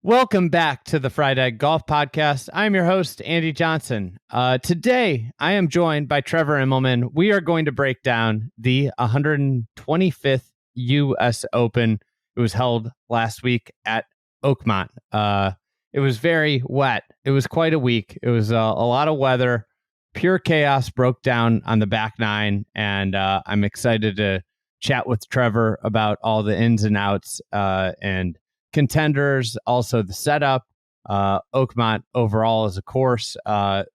Welcome back to the Fried Egg Golf Podcast. I'm your host, Andy Johnson. Today, I am joined by Trevor Immelman. We are going to break down the 125th U.S. Open. It was held last week at Oakmont. It was very wet. It was quite a week. It was a lot of weather. Pure chaos broke down on the back nine, and I'm excited to chat with Trevor about all the ins and outs and contenders, also the setup, Oakmont overall as a course.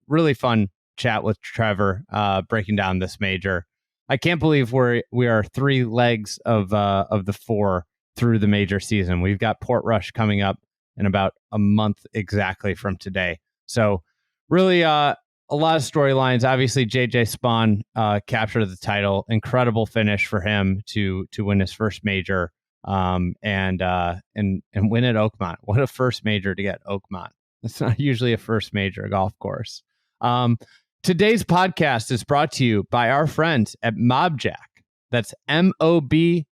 Really fun chat with Trevor, breaking down this major. I can't believe we are 3 legs of the 4 through the major season. We've got Portrush coming up in about a month exactly from today. So really a lot of storylines. Obviously, JJ Spaun captured the title. Incredible finish for him to win his first major. And win at Oakmont. What a first major to get Oakmont. It's not usually a first major golf course. Today's podcast is brought to you by our friends at Mobjack. That's Mobjak,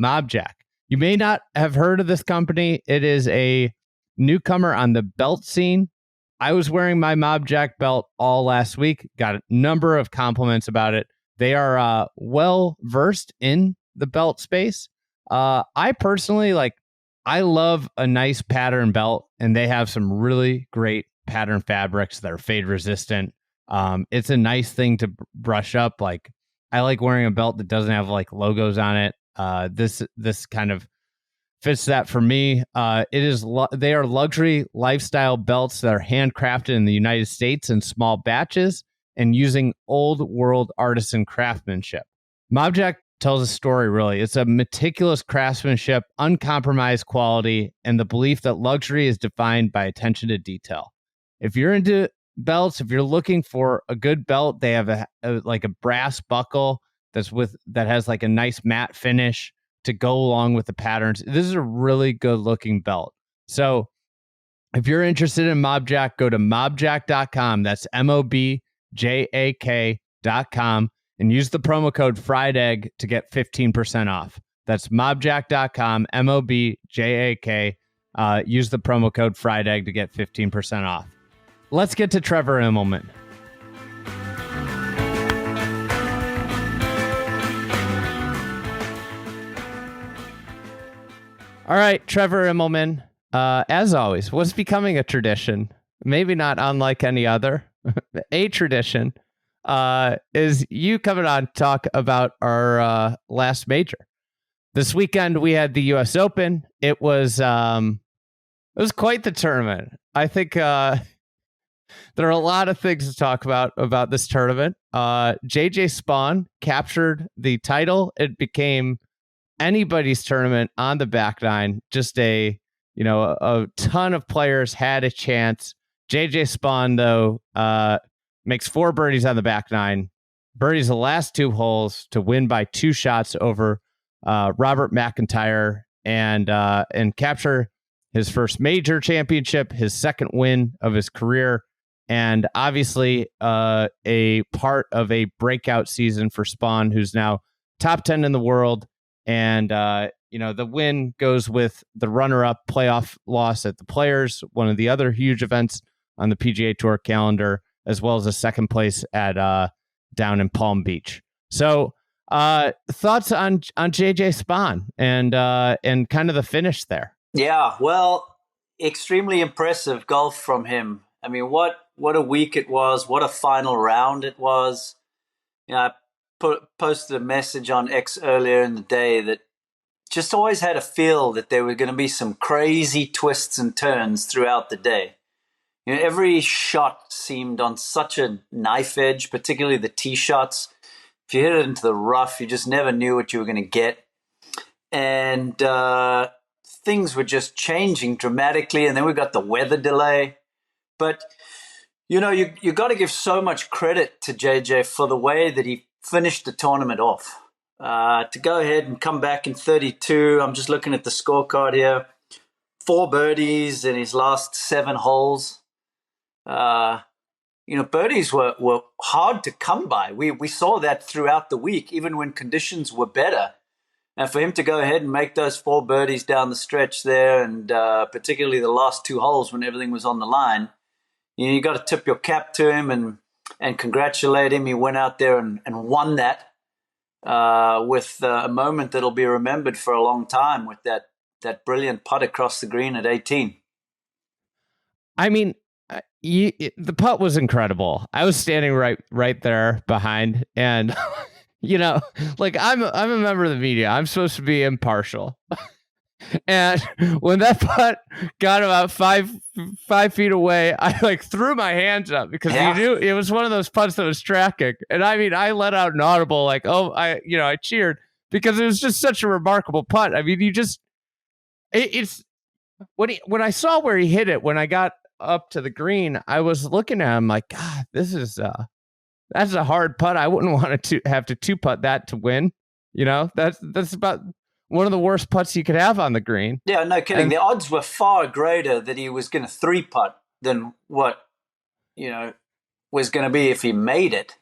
Mobjack. You may not have heard of this company. It is a newcomer on the belt scene. I was wearing my Mobjack belt all last week. Got a number of compliments about it. They are well versed in the belt space. I personally I love a nice pattern belt, and they have some really great pattern fabrics that are fade resistant. It's a nice thing to brush up. Like, I like wearing a belt that doesn't have logos on it. This kind of fits that for me. They are luxury lifestyle belts that are handcrafted in the United States in small batches and using old world artisan craftsmanship. Mobjack tells a story, really. It's a meticulous craftsmanship, uncompromised quality, and the belief that luxury is defined by attention to detail. If you're into belts, if you're looking for a good belt, they have a brass buckle that has a nice matte finish to go along with the patterns. This is a really good looking belt. So if you're interested in Mobjack, go to mobjack.com. That's MOBJAK.com. And use the promo code FRIEDEGG to get 15% off. That's mobjack.com, MOBJAK. Use the promo code FRIEDEGG to get 15% off. Let's get to Trevor Immelman. All right, Trevor Immelman. As always, what's becoming a tradition, maybe not unlike any other, a tradition, is you coming on to talk about our last major. This weekend we had the U.S. Open. It was quite the tournament. I think there are a lot of things to talk about this tournament. JJ Spaun captured the title. It became anybody's tournament on the back nine. Just a ton of players had a chance. JJ Spaun, though, makes 4 birdies on the back nine, birdies the last 2 holes to win by 2 shots over Robert MacIntyre and capture his first major championship, his second win of his career, and obviously a part of a breakout season for Spaun, who's now top 10 in the world. And the win goes with the runner-up playoff loss at the Players, one of the other huge events on the PGA Tour calendar, as well as a second place at down in Palm Beach. So thoughts on JJ Spaun and kind of the finish there? Yeah, well, extremely impressive golf from him. I mean, what a week it was. What a final round it was. I posted a message on X earlier in the day that just always had a feel that there were going to be some crazy twists and turns throughout the day. Every shot seemed on such a knife edge, particularly the tee shots. If you hit it into the rough, you just never knew what you were going to get. And things were just changing dramatically. And then we got the weather delay. But, you got to give so much credit to JJ for the way that he finished the tournament off. To go ahead and come back in 32, I'm just looking at the scorecard here. 4 birdies in his last 7 holes. Birdies were hard to come by. We saw that throughout the week, even when conditions were better. And for him to go ahead and make those 4 birdies down the stretch there, and particularly the last 2 holes when everything was on the line, you got to tip your cap to him and congratulate him. He went out there and won that with a moment that'll be remembered for a long time with that brilliant putt across the green at 18. I mean, the putt was incredible. I was standing right there behind, and like I'm a member of the media. I'm supposed to be impartial. And when that putt got about five feet away, I like threw my hands up because you knew it was one of those putts that was tracking. And I mean, I let out an audible like, oh, I cheered because it was just such a remarkable putt. I mean, it's when I saw where he hit it, when I got up to the green, I was looking at him like, God, that's a hard putt. I wouldn't want to have to 2-putt that to win. That's about one of the worst putts you could have on the green. Yeah, no kidding. The odds were far greater that he was going to 3-putt than what, was going to be if he made it.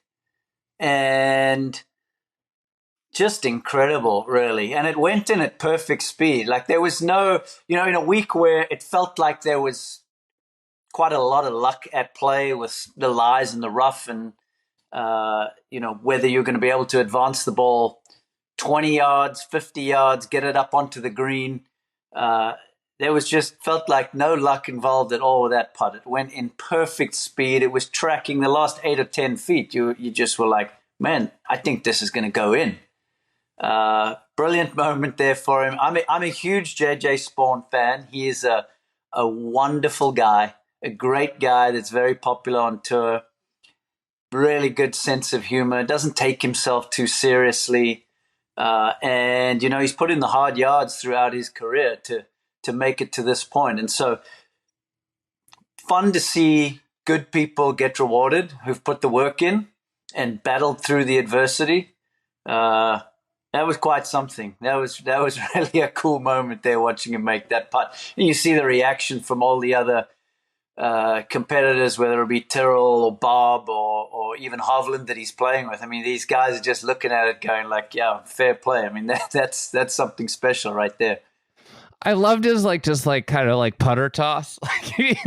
And just incredible, really. And it went in at perfect speed. Like there was no, in a week where it felt like there was quite a lot of luck at play with the lies in the rough and, whether you're going to be able to advance the ball 20 yards, 50 yards, get it up onto the green. There was just felt like no luck involved at all with that putt. It went in perfect speed. It was tracking the last 8 or 10 feet. You just were like, man, I think this is going to go in. Brilliant moment there for him. I'm a huge JJ Spaun fan. He is a wonderful guy, a great guy that's very popular on tour. Really good sense of humor. Doesn't take himself too seriously. And he's put in the hard yards throughout his career to make it to this point. And so fun to see good people get rewarded who've put the work in and battled through the adversity. That was quite something. That was really a cool moment there watching him make that putt. And you see the reaction from all the other competitors, whether it be Tyrrell or Bob or even Hovland that he's playing with. I mean, these guys are just looking at it going like, yeah, fair play. I mean, that's something special right there. I loved his kind of putter toss. Like he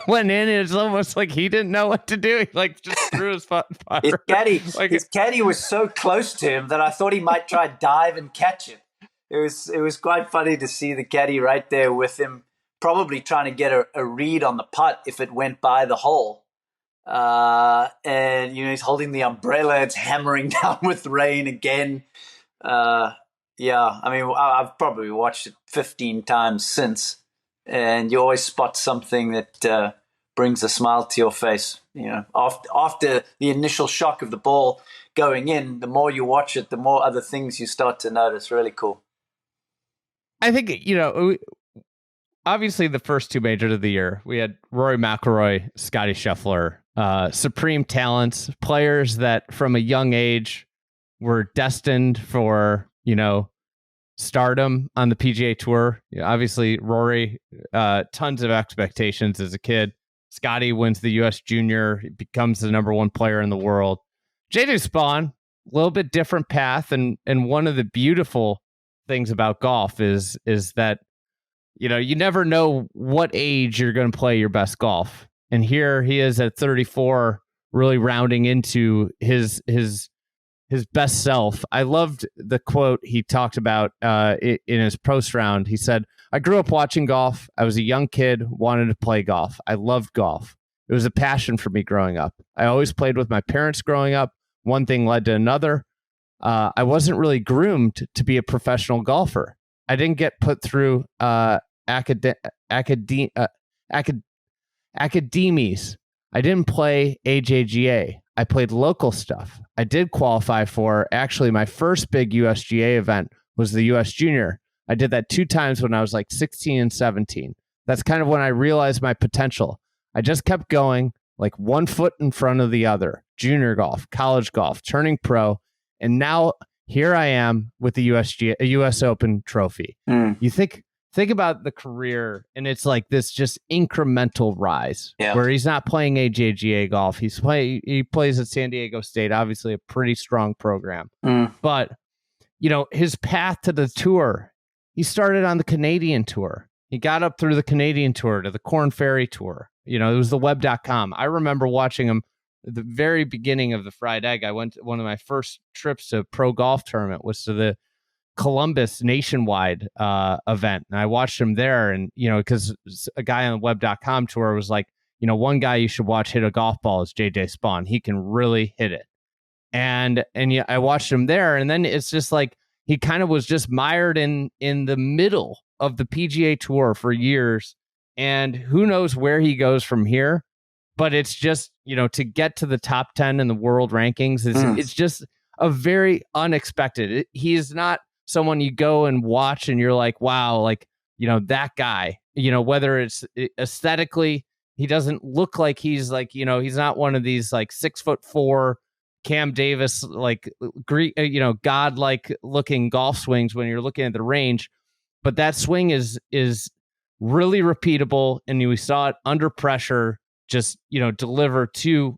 went in and it's almost like he didn't know what to do. He just threw his putter. His caddy was so close to him that I thought he might try dive and catch it. It was quite funny to see the caddy right there with him, probably trying to get a read on the putt if it went by the hole. And, he's holding the umbrella. It's hammering down with rain again. Yeah, I mean, I've probably watched it 15 times since. And you always spot something that brings a smile to your face. After the initial shock of the ball going in, the more you watch it, the more other things you start to notice. Really cool. I think, obviously, the first 2 majors of the year, we had Rory McIlroy, Scottie Scheffler, supreme talents, players that from a young age were destined for, stardom on the PGA Tour. Obviously, Rory, tons of expectations as a kid. Scottie wins the US Junior, becomes the number 1 player in the world. JJ Spaun, a little bit different path, and one of the beautiful things about golf is that you never know what age you're going to play your best golf. And here he is at 34, really rounding into his best self. I loved the quote he talked about in his post round. He said, "I grew up watching golf. I was a young kid, wanted to play golf. I loved golf. It was a passion for me growing up. I always played with my parents growing up. One thing led to another. I wasn't really groomed to be a professional golfer. I didn't get put through academies. I didn't play AJGA. I played local stuff. I did qualify for, actually, my first big USGA event was the US Junior. I did that 2 times when I was like 16 and 17. That's kind of when I realized my potential. I just kept going, like 1 foot in front of the other. Junior golf, college golf, turning pro, and now here I am with the USGA, a US Open trophy. You think about the career, and it's like this just incremental rise where he's not playing AJGA golf. He plays at San Diego State, obviously a pretty strong program. But his path to the tour, he started on the Canadian tour. He got up through the Canadian tour to the Corn Ferry tour. It was the web.com. I remember watching him at the very beginning of the Fried Egg. I went, one of my first trips to a pro golf tournament was to the Columbus nationwide event. And I watched him there. And, because a guy on the web.com tour was like, one guy you should watch hit a golf ball is JJ Spaun. He can really hit it. And yeah, I watched him there. And then it's just like, he kind of was just mired in the middle of the PGA Tour for years. And who knows where he goes from here. But it's just, to get to the top 10 in the world rankings, it's just a very unexpected. He is not someone you go and watch and you're like, wow, like, that guy, whether it's aesthetically, he doesn't look like he's like, he's not one of these like 6'4" Cam Davis, like Greek, godlike looking golf swings when you're looking at the range. But that swing is really repeatable. And we saw it under pressure, just, deliver two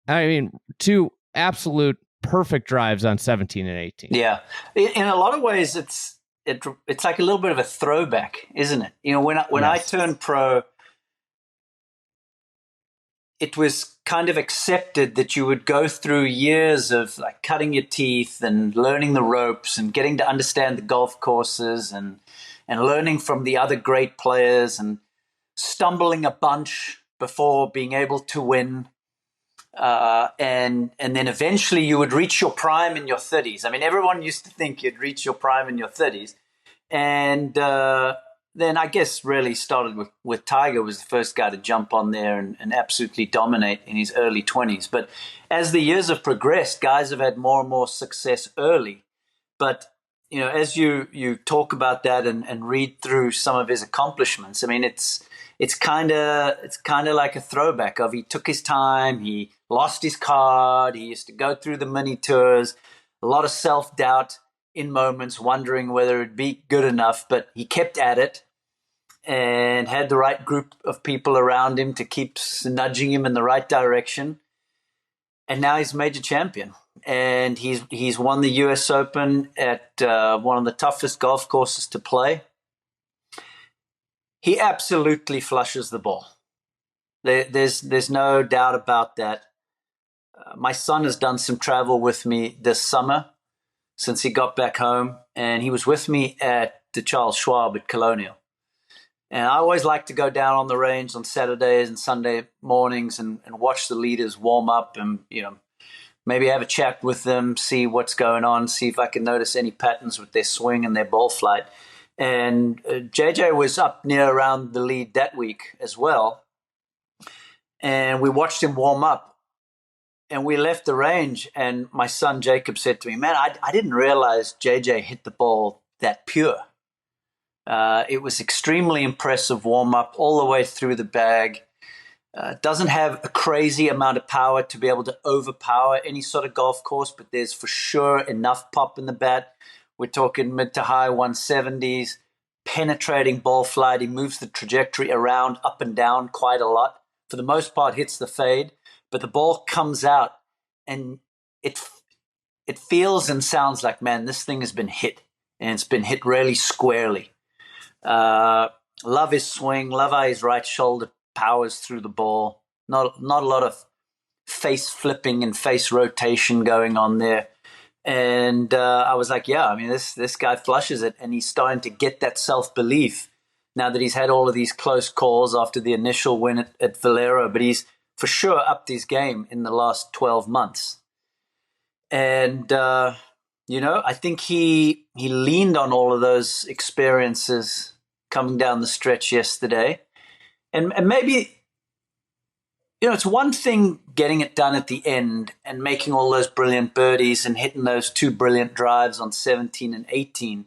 absolute perfect drives on 17 and 18. Yeah. In a lot of ways, it's like a little bit of a throwback, isn't it? When I turned pro, it was kind of accepted that you would go through years of like cutting your teeth and learning the ropes and getting to understand the golf courses and learning from the other great players and stumbling a bunch before being able to win. And then eventually you would reach your prime in your 30s. I mean, everyone used to think you'd reach your prime in your 30s. And then I guess really started with Tiger was the first guy to jump on there and absolutely dominate in his early 20s. But as the years have progressed, guys have had more and more success early. But, as you talk about that and read through some of his accomplishments, I mean, it's kind of like a throwback of he took his time, he lost his card, he used to go through the mini tours, a lot of self-doubt in moments, wondering whether it'd be good enough, but he kept at it and had the right group of people around him to keep nudging him in the right direction. And now he's a major champion. And he's won the US Open at one of the toughest golf courses to play. He absolutely flushes the ball. There's no doubt about that. My son has done some travel with me this summer since he got back home, and he was with me at the Charles Schwab at Colonial. And I always like to go down on the range on Saturdays and Sunday mornings and watch the leaders warm up and, maybe have a chat with them, see what's going on, see if I can notice any patterns with their swing and their ball flight. And JJ was up near around the lead that week as well. And we watched him warm up. And we left the range, and my son Jacob said to me, man, I didn't realize JJ hit the ball that pure. It was extremely impressive warm-up all the way through the bag. Doesn't have a crazy amount of power to be able to overpower any sort of golf course, but there's for sure enough pop in the bat. We're talking mid to high 170s, penetrating ball flight. He moves the trajectory around, up and down quite a lot. For the most part, hits the fade, but the ball comes out and it feels and sounds like, man, this thing has been hit, and it's been hit really squarely. Love his swing, love how his right shoulder powers through the ball. Not a lot of face flipping and face rotation going on there. And I was like, yeah, I mean, this guy flushes it, and he's starting to get that self-belief now that he's had all of these close calls after the initial win at Valero. But he's for sure upped his game in the last 12 months. And, I think he leaned on all of those experiences coming down the stretch yesterday. And maybe, it's one thing getting it done at the end and making all those brilliant birdies and hitting those two brilliant drives on 17 and 18.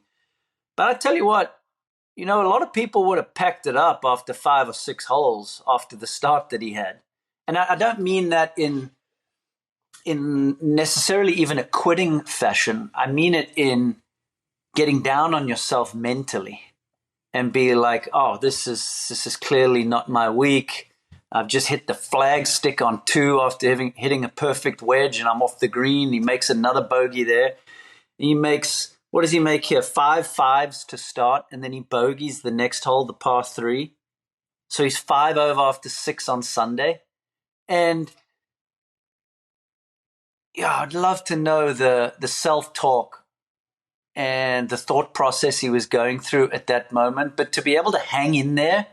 But I tell you what, a lot of people would have packed it up after 5 or 6 holes after the start that he had. And I don't mean that in necessarily even a quitting fashion. I mean it in getting down on yourself mentally and be like, oh, this is clearly not my week. I've just hit the flag stick on 2 after hitting a perfect wedge, and I'm off the green. He makes another bogey there. He makes what does he make here? 5 fives to start, and then he bogeys the next hole, the par 3. So he's 5 over after 6 on Sunday. And yeah, I'd love to know the self-talk and the thought process he was going through at that moment. But to be able to hang in there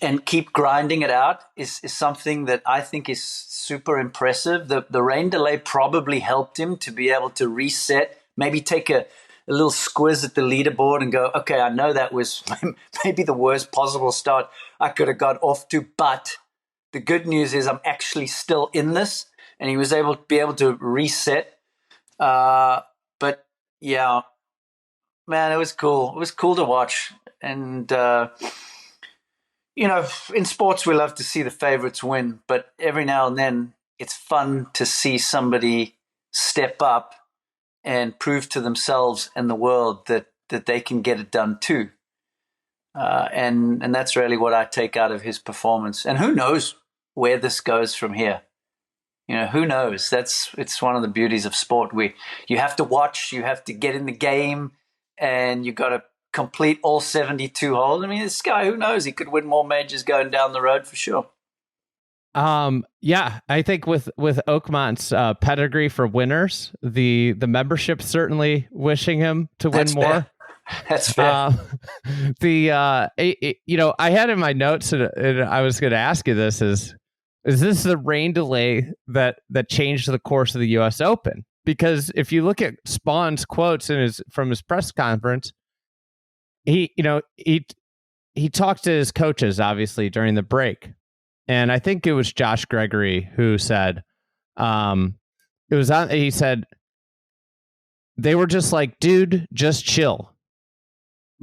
and keep grinding it out is something that I think is super impressive. The rain delay probably helped him to be able to reset, maybe take a little squiz at the leaderboard and go, okay, I know that was maybe the worst possible start I could have got off to, but the good news is I'm actually still in this. And he was able to reset. But yeah, man, it was cool. It was cool to watch. And, in sports, we love to see the favorites win, but every now and then it's fun to see somebody step up and prove to themselves and the world that they can get it done too. And that's really what I take out of his performance. And who knows where this goes from here? Who knows? It's one of the beauties of sport. You have to watch, you have to get in the game, and you got to complete all 72 holes. I mean, this guy, who knows? He could win more majors going down the road for sure. Yeah, I think with Oakmont's pedigree for winners, the membership certainly wishing him to win more. Fair. That's fair. I had in my notes, and I was going to ask you this: is this the rain delay that changed the course of the U.S. Open? Because if you look at Spaun's quotes from his press conference, he talked to his coaches obviously during the break. And I think it was Josh Gregory who said, he said, they were just like, dude, just chill.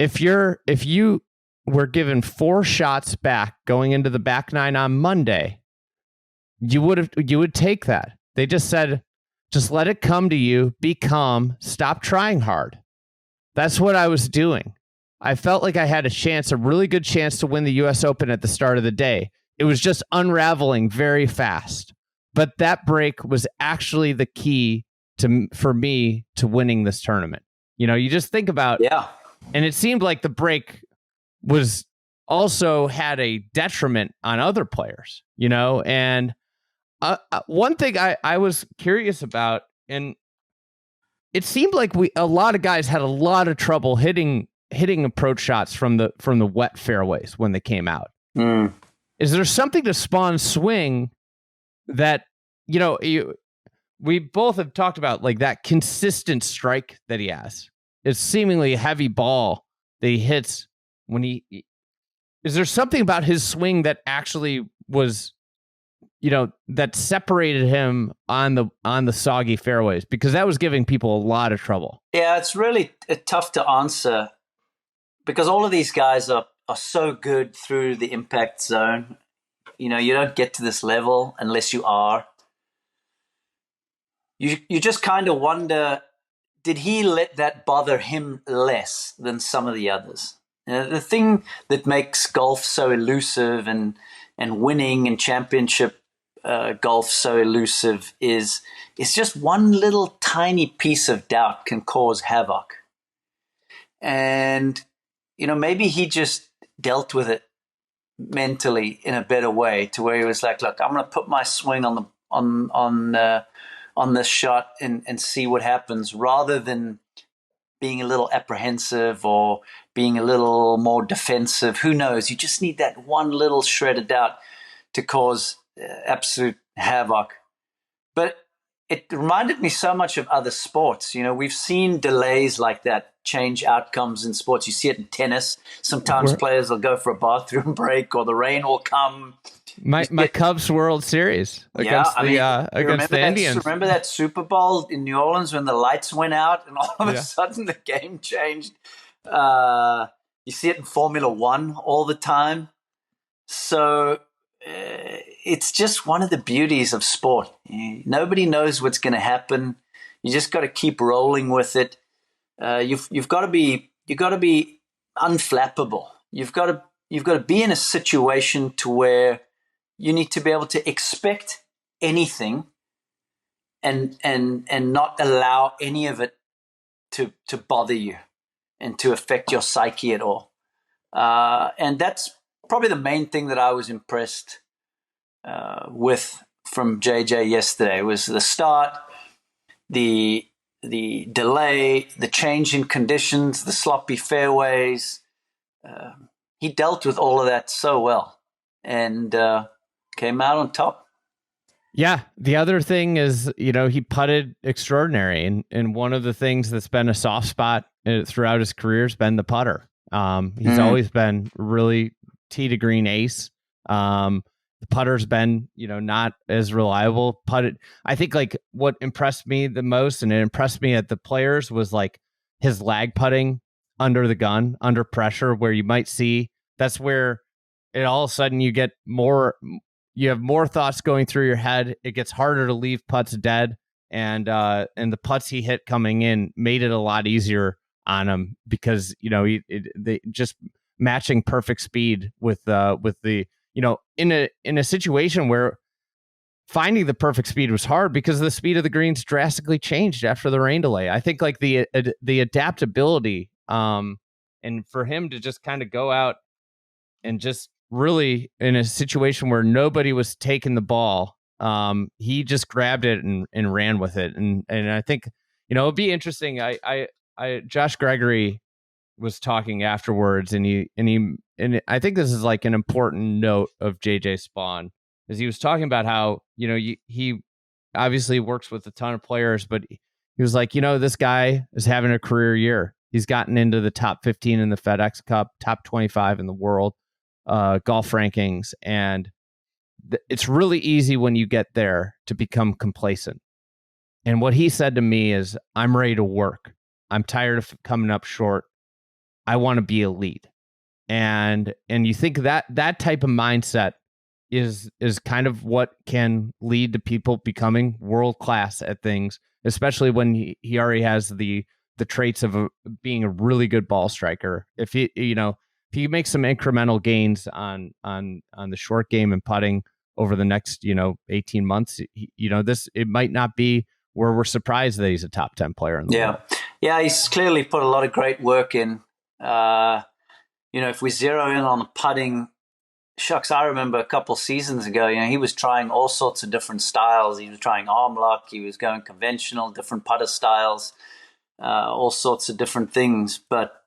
If you were given 4 shots back going into the back 9 on Monday, you would take that. They just said, just let it come to you, be calm, stop trying hard. That's what I was doing. I felt like I had a really good chance to win the US Open at the start of the day. It was just unraveling very fast. But that break was actually the key for me to winning this tournament. You just think about, yeah. And it seemed like the break was also had a detriment on other players, and one thing I was curious about, and it seemed like a lot of guys had a lot of trouble hitting approach shots from the wet fairways when they came out. Mm. Is there something to Spaun's swing that, we both have talked about, like that consistent strike that he has? It's seemingly a heavy ball that he hits when is there something about his swing that actually was, that separated him on the soggy fairways? Because that was giving people a lot of trouble. Yeah, it's really tough to answer because all of these guys are so good through the impact zone. You don't get to this level unless you are. You just kind of wonder, did he let that bother him less than some of the others? The thing that makes golf so elusive and winning and championship golf so elusive is just one little tiny piece of doubt can cause havoc. And, maybe he just dealt with it mentally in a better way, to where he was like, look, I'm going to put my swing on this shot and see what happens, rather than being a little apprehensive or being a little more defensive. Who knows? You just need that one little shred of doubt to cause absolute havoc. But it reminded me so much of other sports. We've seen delays like that change outcomes in sports. You see it in tennis. Sometimes players will go for a bathroom break, or the rain will come. My Cubs World Series against the Indians. Remember that Super Bowl in New Orleans when the lights went out and all of a sudden the game changed? You see it in Formula One all the time. So it's just one of the beauties of sport. Nobody knows what's going to happen. You just got to keep rolling with it. You've got to be unflappable. You've got to be in a situation to where you need to be able to expect anything and not allow any of it to bother you and to affect your psyche at all. And that's probably the main thing that I was impressed with from JJ yesterday was the start, the delay, the change in conditions, the sloppy fairways. He dealt with all of that so well and came out on top. Yeah. The other thing is, he putted extraordinary. And one of the things that's been a soft spot throughout his career has been the putter. He's always been really tee to green ace. The putter's been, not as reliable. Putted. I think like what impressed me the most, and it impressed me at the Players, was like his lag putting under the gun, under pressure, where you might see that's where it all of a sudden you have more thoughts going through your head. It gets harder to leave putts dead, and the putts he hit coming in made it a lot easier on him because they just matching perfect speed with the in a situation where finding the perfect speed was hard because the speed of the greens drastically changed after the rain delay. I think like the adaptability and for him to just kind of go out and just really in a situation where nobody was taking the ball, he just grabbed it and ran with it. And I think, it'd be interesting. Josh Gregory was talking afterwards and I think this is like an important note of JJ Spaun, is he was talking about how, he obviously works with a ton of players, but he was like, this guy is having a career year. He's gotten into the top 15 in the FedEx Cup, top 25 in the world golf rankings. And it's really easy when you get there to become complacent. And what he said to me is, I'm ready to work. I'm tired of coming up short. I want to be elite. And you think that type of mindset is kind of what can lead to people becoming world class at things, especially when he already has the traits of being a really good ball striker. If he makes some incremental gains on the short game and putting over the next 18 months, it might not be where we're surprised that he's a top 10 player in the world. Yeah, he's clearly put a lot of great work in. If we zero in on the putting, shucks, I remember a couple seasons ago, he was trying all sorts of different styles. He was trying arm lock, he was going conventional, different putter styles, all sorts of different things. But,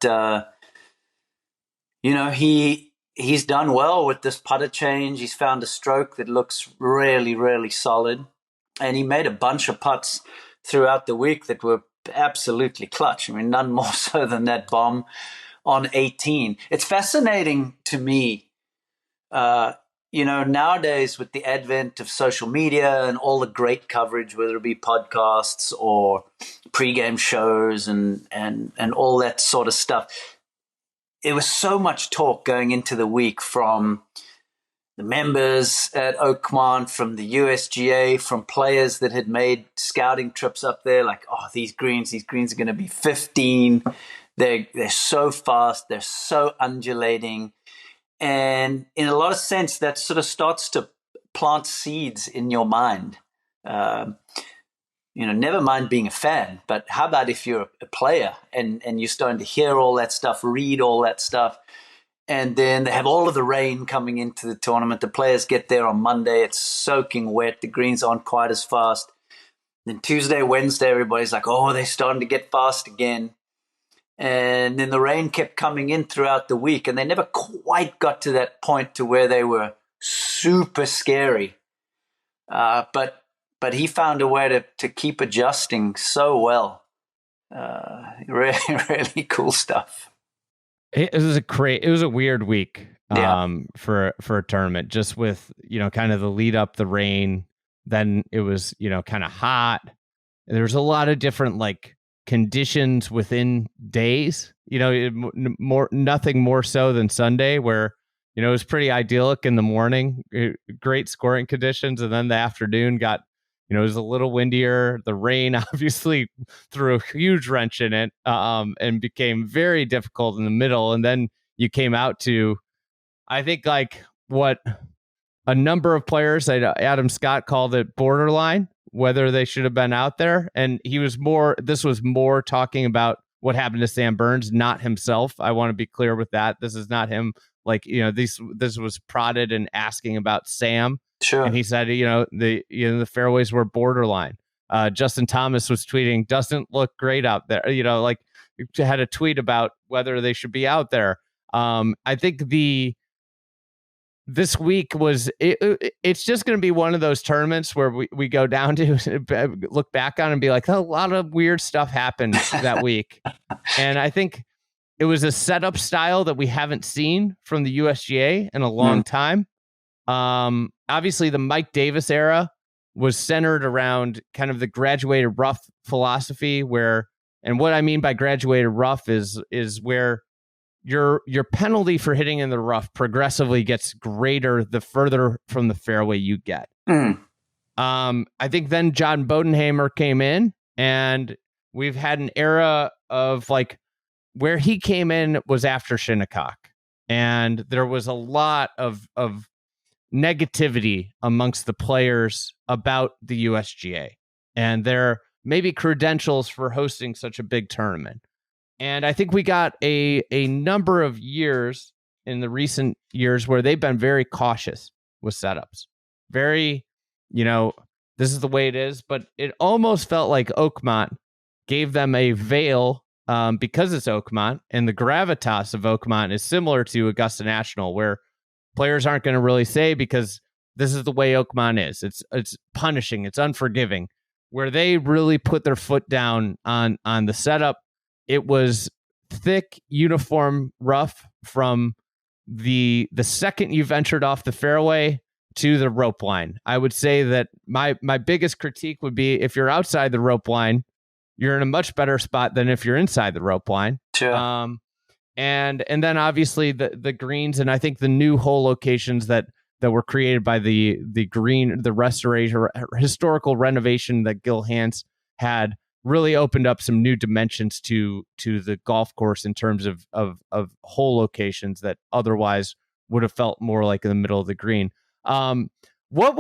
he's done well with this putter change. He's found a stroke that looks really, really solid. And he made a bunch of putts throughout the week that were absolutely clutch. I mean, none more so than that bomb on 18. It's fascinating to me, nowadays with the advent of social media and all the great coverage, whether it be podcasts or pregame shows and all that sort of stuff. It was so much talk going into the week from the members at Oakmont, from the USGA, from players that had made scouting trips up there, like, oh, these greens are going to be 15. They're so fast. They're so undulating. And in a lot of sense, that sort of starts to plant seeds in your mind. Never mind being a fan, but how about if you're a player and you're starting to hear all that stuff, read all that stuff, and then they have all of the rain coming into the tournament. The players get there on Monday. It's soaking wet. The greens aren't quite as fast. Then Tuesday, Wednesday, everybody's like, oh, they're starting to get fast again. And then the rain kept coming in throughout the week, and they never quite got to that point to where they were super scary. But he found a way to keep adjusting so well. Really, really cool stuff. It was a weird week for a tournament, just with, kind of the lead up, the rain. Then it was, kind of hot. There's a lot of different like conditions within days, nothing more so than Sunday, where, it was pretty idyllic in the morning, great scoring conditions. And then the afternoon got, it was a little windier. The rain obviously threw a huge wrench in it, and became very difficult in the middle. And then you came out to, I think, like what a number of players, Adam Scott called it borderline, whether they should have been out there. And this was more talking about what happened to Sam Burns, not himself. I want to be clear with that. This is not him. Like, this was prodded and asking about Sam. Sure. And he said, the fairways were borderline. Justin Thomas was tweeting, doesn't look great out there. Like, had a tweet about whether they should be out there. I think this week it's just going to be one of those tournaments where we go down to look back on and be like, a lot of weird stuff happened that week. And I think it was a setup style that we haven't seen from the USGA in a long time. Obviously the Mike Davis era was centered around kind of the graduated rough philosophy and what I mean by graduated rough is where your penalty for hitting in the rough progressively gets greater the further from the fairway you get. I think then John Bodenhamer came in, and we've had an era of like where he came in was after Shinnecock, and there was a lot of negativity amongst the players about the USGA and their maybe credentials for hosting such a big tournament. And I think we got a number of years in the recent years where they've been very cautious with setups. Very, this is the way it is. But it almost felt like Oakmont gave them a veil because it's Oakmont. And the gravitas of Oakmont is similar to Augusta National, where players aren't going to really say because this is the way Oakmont is. It's punishing. It's unforgiving. Where they really put their foot down on the setup. It was thick, uniform rough from the second you ventured off the fairway to the rope line. I would say that my biggest critique would be if you're outside the rope line, you're in a much better spot than if you're inside the rope line. Sure. And then obviously the greens, and I think the new hole locations that were created by the restoration, historical renovation that Gil Hanse had really opened up some new dimensions to the golf course in terms of hole locations that otherwise would have felt more like in the middle of the green. What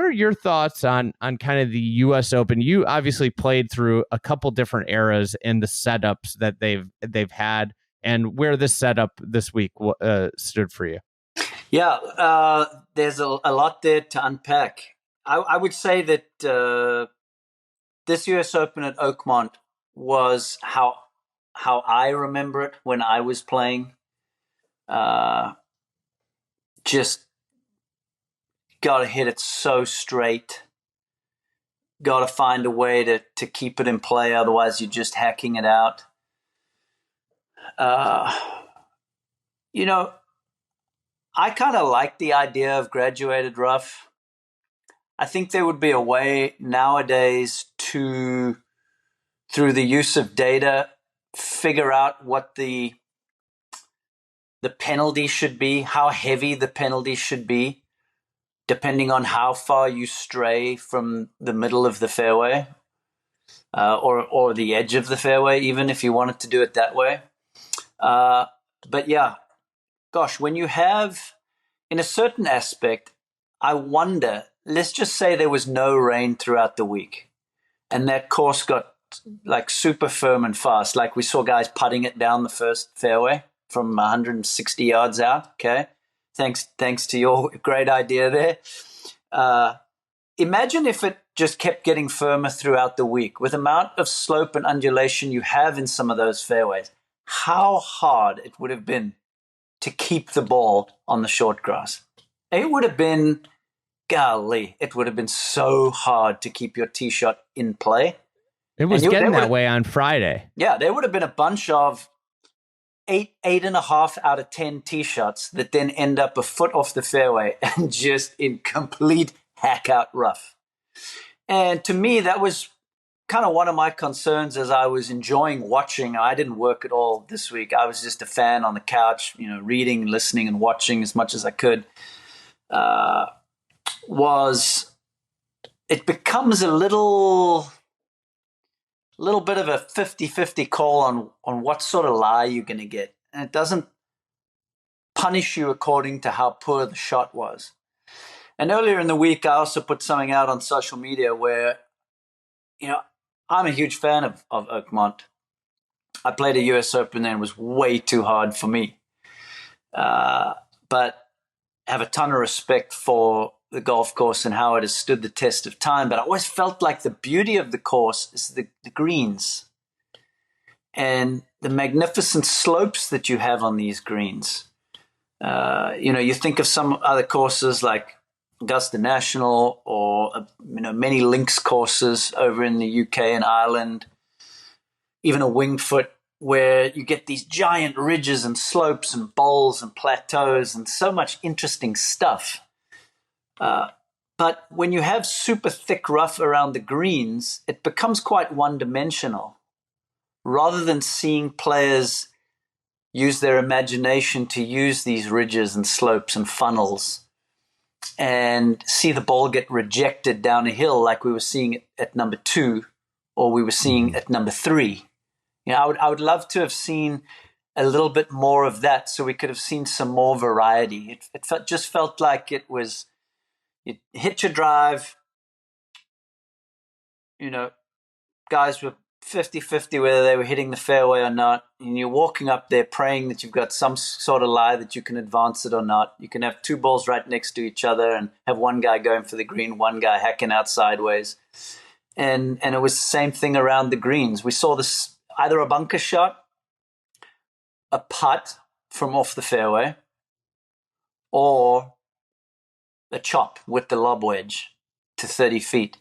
are your thoughts on kind of the US Open? You obviously played through a couple different eras in the setups that they've had, and where this setup this week stood for you. Yeah, there's a lot there to unpack. I would say that this US Open at Oakmont was how I remember it when I was playing. Just got to hit it so straight. Got to find a way to keep it in play, otherwise you're just hacking it out. I kind of like the idea of graduated rough. I think there would be a way nowadays to, through the use of data, figure out what the penalty should be, how heavy the penalty should be, depending on how far you stray from the middle of the fairway, or the edge of the fairway, even if you wanted to do it that way. But yeah, gosh, when you have, in a certain aspect, I wonder, let's just say there was no rain throughout the week and that course got like super firm and fast. Like we saw guys putting it down the first fairway from 160 yards out. Okay. Thanks to your great idea there. Imagine if it just kept getting firmer throughout the week with the amount of slope and undulation you have in some of those fairways, how hard it would have been to keep the ball on the short grass. It would have been, golly, it would have been so hard to keep your tee shot in play. It was getting that way on Friday. Yeah, there would have been a bunch of 8.5 out of 10 tee shots that then end up a foot off the fairway and just in complete hack out rough. And to me, that was kind of one of my concerns as I was enjoying watching. I didn't work at all this week. I was just a fan on the couch, reading, listening, and watching as much as I could. It becomes a little bit of a 50-50 call on what sort of lie you're going to get. And it doesn't punish you according to how poor the shot was. And earlier in the week, I also put something out on social media where, I'm a huge fan of Oakmont. I played a US Open and it was way too hard for me. But I have a ton of respect for the golf course and how it has stood the test of time. But I always felt like the beauty of the course is the greens and the magnificent slopes that you have on these greens. You think of some other courses like Augusta National or, many links courses over in the UK and Ireland, even a Winged Foot, where you get these giant ridges and slopes and bowls and plateaus and so much interesting stuff. But when you have super thick rough around the greens, it becomes quite one-dimensional. Rather than seeing players use their imagination to use these ridges and slopes and funnels and see the ball get rejected down a hill like we were seeing at number 2 or we were seeing at number 3. I would love to have seen a little bit more of that so we could have seen some more variety. It just felt like it was, you hit your drive, guys were 50-50 whether they were hitting the fairway or not, and you're walking up there praying that you've got some sort of lie that you can advance it or not. You can have 2 balls right next to each other and have one guy going for the green, one guy hacking out sideways. And it was the same thing around the greens. We saw this either a bunker shot, a putt from off the fairway, or a chop with the lob wedge to 30 feet.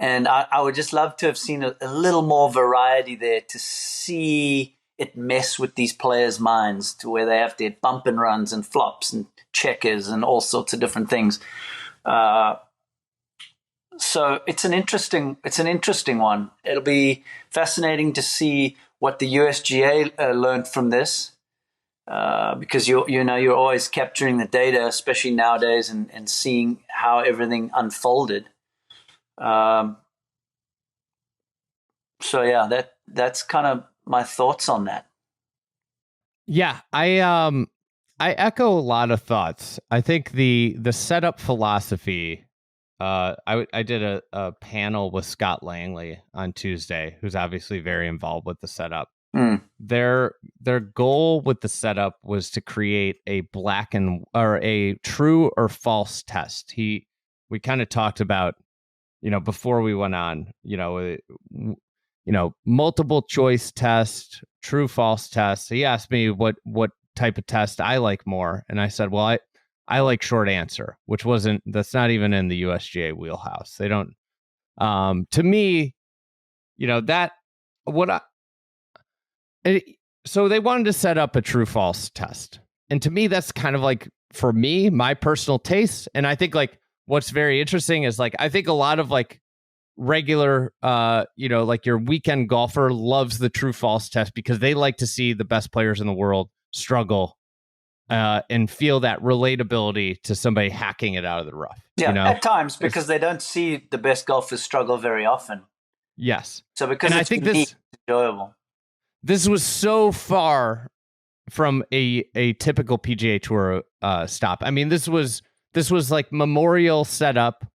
And I would just love to have seen a little more variety there to see it mess with these players' minds to where they have to hit bump and runs and flops and checkers and all sorts of different things. So it's an interesting one. It'll be fascinating to see what the USGA learned from this, because you're always capturing the data, especially nowadays, and seeing how everything unfolded. So yeah, that's kind of my thoughts on that. Yeah, I echo a lot of thoughts. I think the setup philosophy. I did a panel with Scott Langley on Tuesday, who's obviously very involved with the setup. Their goal with the setup was to create a a true or false test. We kind of talked about, before we went on, multiple choice test, true false test. He asked me what type of test I like more, and I said, well, I like short answer, that's not even in the USGA wheelhouse. They don't, to me, so they wanted to set up a true false test. And to me, that's kind of like, for me, my personal taste. And I think like what's very interesting is like, I think a lot of like regular, like your weekend golfer loves the true false test because they like to see the best players in the world struggle. And feel that relatability to somebody hacking it out of the rough. Yeah, at times, because they don't see the best golfers struggle very often. Yes. So because I think it's enjoyable. This was so far from a typical PGA Tour stop. I mean, this was like Memorial setup,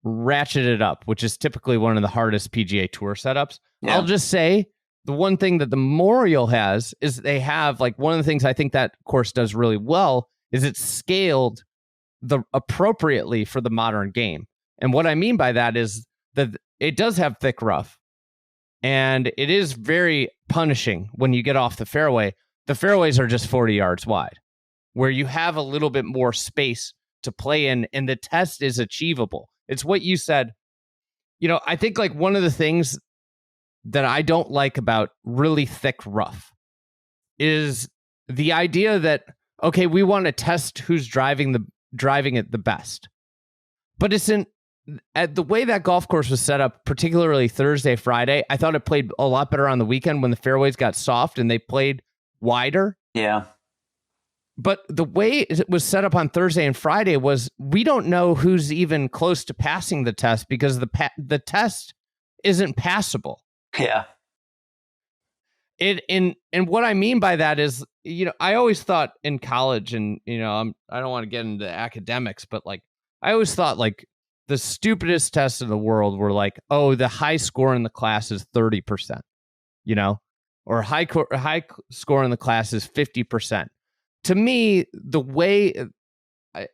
ratcheted up, which is typically one of the hardest PGA Tour setups. Yeah. I'll just say, the one thing that the Memorial has is they have, like, one of the things I think that course does really well is it's scaled appropriately for the modern game. And what I mean by that is that it does have thick rough, and it is very punishing when you get off the fairway. The fairways are just 40 yards wide, where you have a little bit more space to play in, and the test is achievable. It's what you said. I think like one of the things that I don't like about really thick rough is the idea that, okay, we want to test who's driving it the best. But at the way that golf course was set up, particularly Thursday, Friday, I thought it played a lot better on the weekend when the fairways got soft and they played wider. Yeah. But the way it was set up on Thursday and Friday was, we don't know who's even close to passing the test because the test isn't passable. Yeah. And what I mean by that is, I always thought in college, and I don't want to get into academics, but like I always thought like the stupidest tests in the world were like, oh, the high score in the class is 30%, you know, or high score in the class is 50%. To me, the way,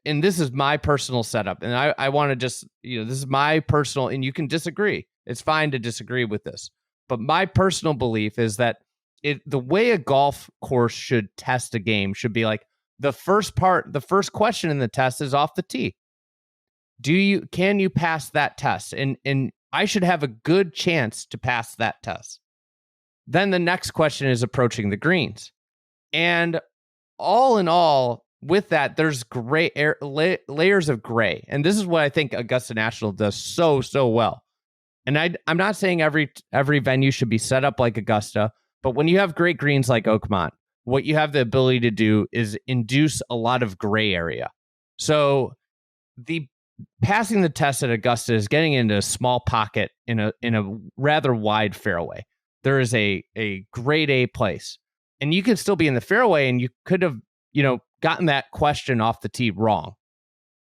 and this is my personal setup, and I want to just, this is my personal, and you can disagree. It's fine to disagree with this. But my personal belief is that the way a golf course should test a game should be like the first question in the test is off the tee. Can you pass that test? And I should have a good chance to pass that test. Then the next question is approaching the greens. And all in all, with that, there's layers of gray. And this is what I think Augusta National does so well. And I'm not saying every venue should be set up like Augusta, but when you have great greens like Oakmont, what you have the ability to do is induce a lot of gray area. So the passing the test at Augusta is getting into a small pocket in a rather wide fairway. There is a grade A place, and you can still be in the fairway, and you could have gotten that question off the tee wrong.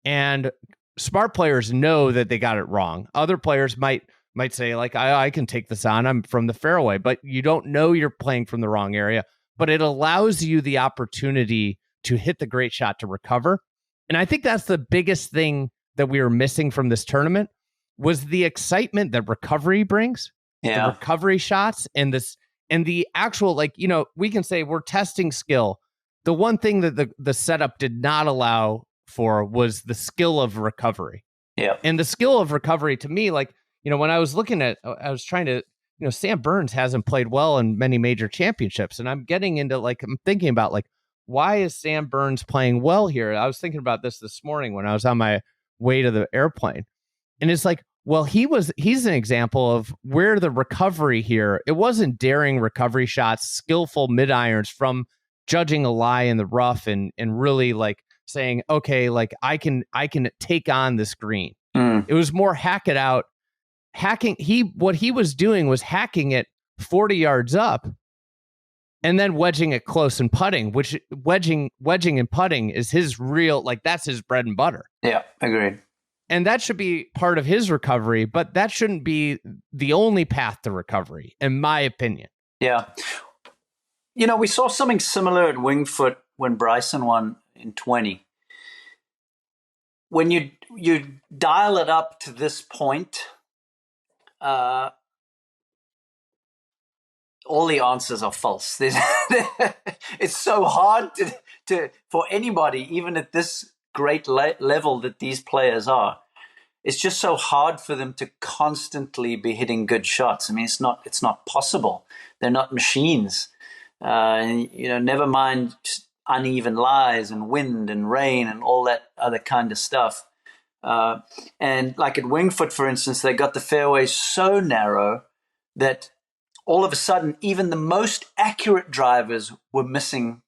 And smart players know that they got it wrong. Other players might say like, I can take this on, I'm from the fairway, but you don't know you're playing from the wrong area. But it allows you the opportunity to hit the great shot to recover. And I think that's the biggest thing that we were missing from this tournament was the excitement that recovery brings. The recovery shots and the actual, we can say we're testing skill. The one thing that the setup did not allow for was the skill of recovery. Yeah. And the skill of recovery to me, when I was looking at, I was trying to, Sam Burns hasn't played well in many major championships. And I'm getting into I'm thinking about why is Sam Burns playing well here? I was thinking about this morning when I was on my way to the airplane. And it's well, he's an example of where the recovery here, it wasn't daring recovery shots, skillful mid irons from judging a lie in the rough and really saying, okay, I can take on this green. It was more hack it out. What he was doing was hacking it 40 yards up and then wedging it close and putting, which wedging and putting is his real, that's his bread and butter. Yeah, agreed. And that should be part of his recovery, but that shouldn't be the only path to recovery, in my opinion. Yeah. We saw something similar at Winged Foot when Bryson won in 20. When you dial it up to this point, all the answers are false. It's so hard to for anybody, even at this great level that these players are. It's just so hard for them to constantly be hitting good shots. I mean, it's not possible. They're not machines. Never mind uneven lies and wind and rain and all that other kind of stuff. And like at Winged Foot, for instance, they got the fairways so narrow that all of a sudden, even the most accurate drivers were missing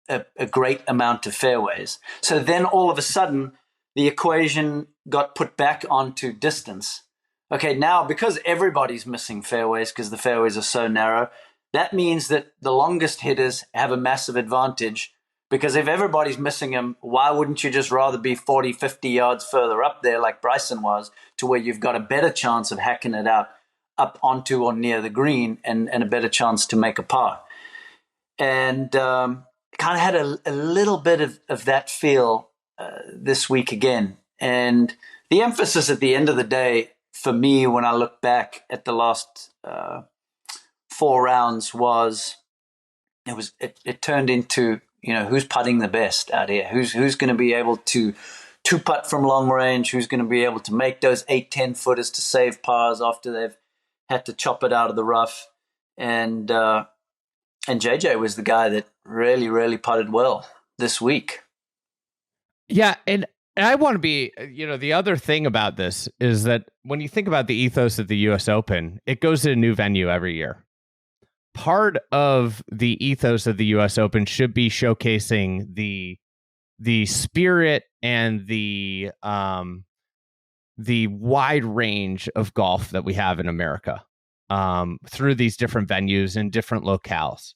a great amount of fairways. So then all of a sudden, the equation got put back onto distance. Okay, now because everybody's missing fairways because the fairways are so narrow, that means that the longest hitters have a massive advantage, because if everybody's missing them, why wouldn't you just rather be 40, 50 yards further up there like Bryson was, to where you've got a better chance of hacking it out up onto or near the green and a better chance to make a par. And kind of had a little bit of that feel this week again. And the emphasis at the end of the day for me, when I look back at the last 4 rounds, it turned into, who's putting the best out here, who's going to be able to putt from long range, who's going to be able to make those 8-10 footers to save pars after they've had to chop it out of the rough. And JJ was the guy that really, really putted well this week. Yeah, and I want to be, the other thing about this is that when you think about the ethos of the U.S. Open, it goes to a new venue every year. Part of the ethos of the U.S. Open should be showcasing the spirit and the wide range of golf that we have in America through these different venues and different locales.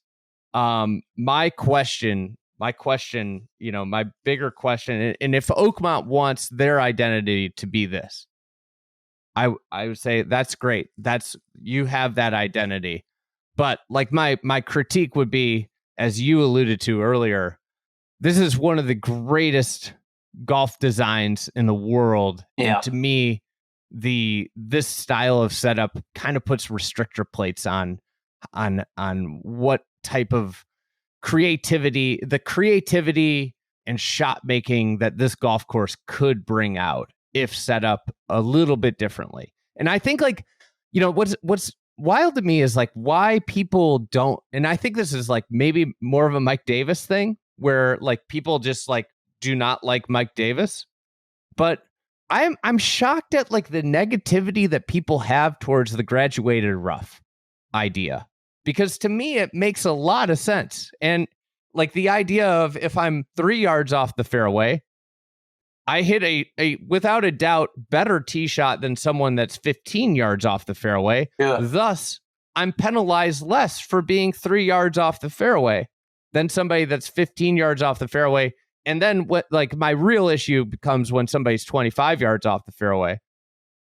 My question my question, my bigger question, and if Oakmont wants their identity to be this, I would say that's great. You have that identity. But like my critique would be, as you alluded to earlier, this is one of the greatest golf designs in the world. Yeah. And to me, this style of setup kind of puts restrictor plates on what type of creativity and shot making that this golf course could bring out if set up a little bit differently. And I think what's wild to me is like why people don't, and I think this is like maybe more of a Mike Davis thing where like people just like do not like Mike Davis. But I'm shocked at like the negativity that people have towards the graduated rough idea, because to me it makes a lot of sense. And like the idea of if I'm 3 yards off the fairway, I hit a without a doubt better tee shot than someone that's 15 yards off the fairway. Yeah. Thus, I'm penalized less for being 3 yards off the fairway than somebody that's 15 yards off the fairway. And then what like my real issue becomes when somebody's 25 yards off the fairway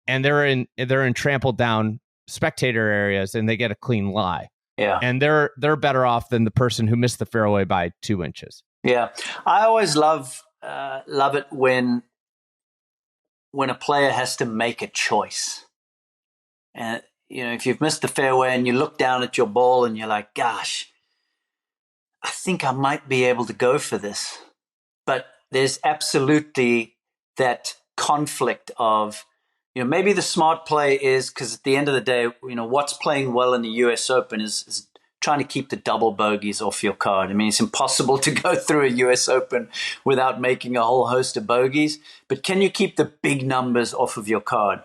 and they're in trampled down spectator areas and they get a clean lie. Yeah. And they're better off than the person who missed the fairway by 2 inches. Yeah. I always love it when a player has to make a choice. And if you've missed the fairway and you look down at your ball and you're like, gosh, I think I might be able to go for this. But there's absolutely that conflict of, maybe the smart play is, because at the end of the day, what's playing well in the US Open is trying to keep the double bogeys off your card. I mean, it's impossible to go through a US Open without making a whole host of bogeys. But can you keep the big numbers off of your card?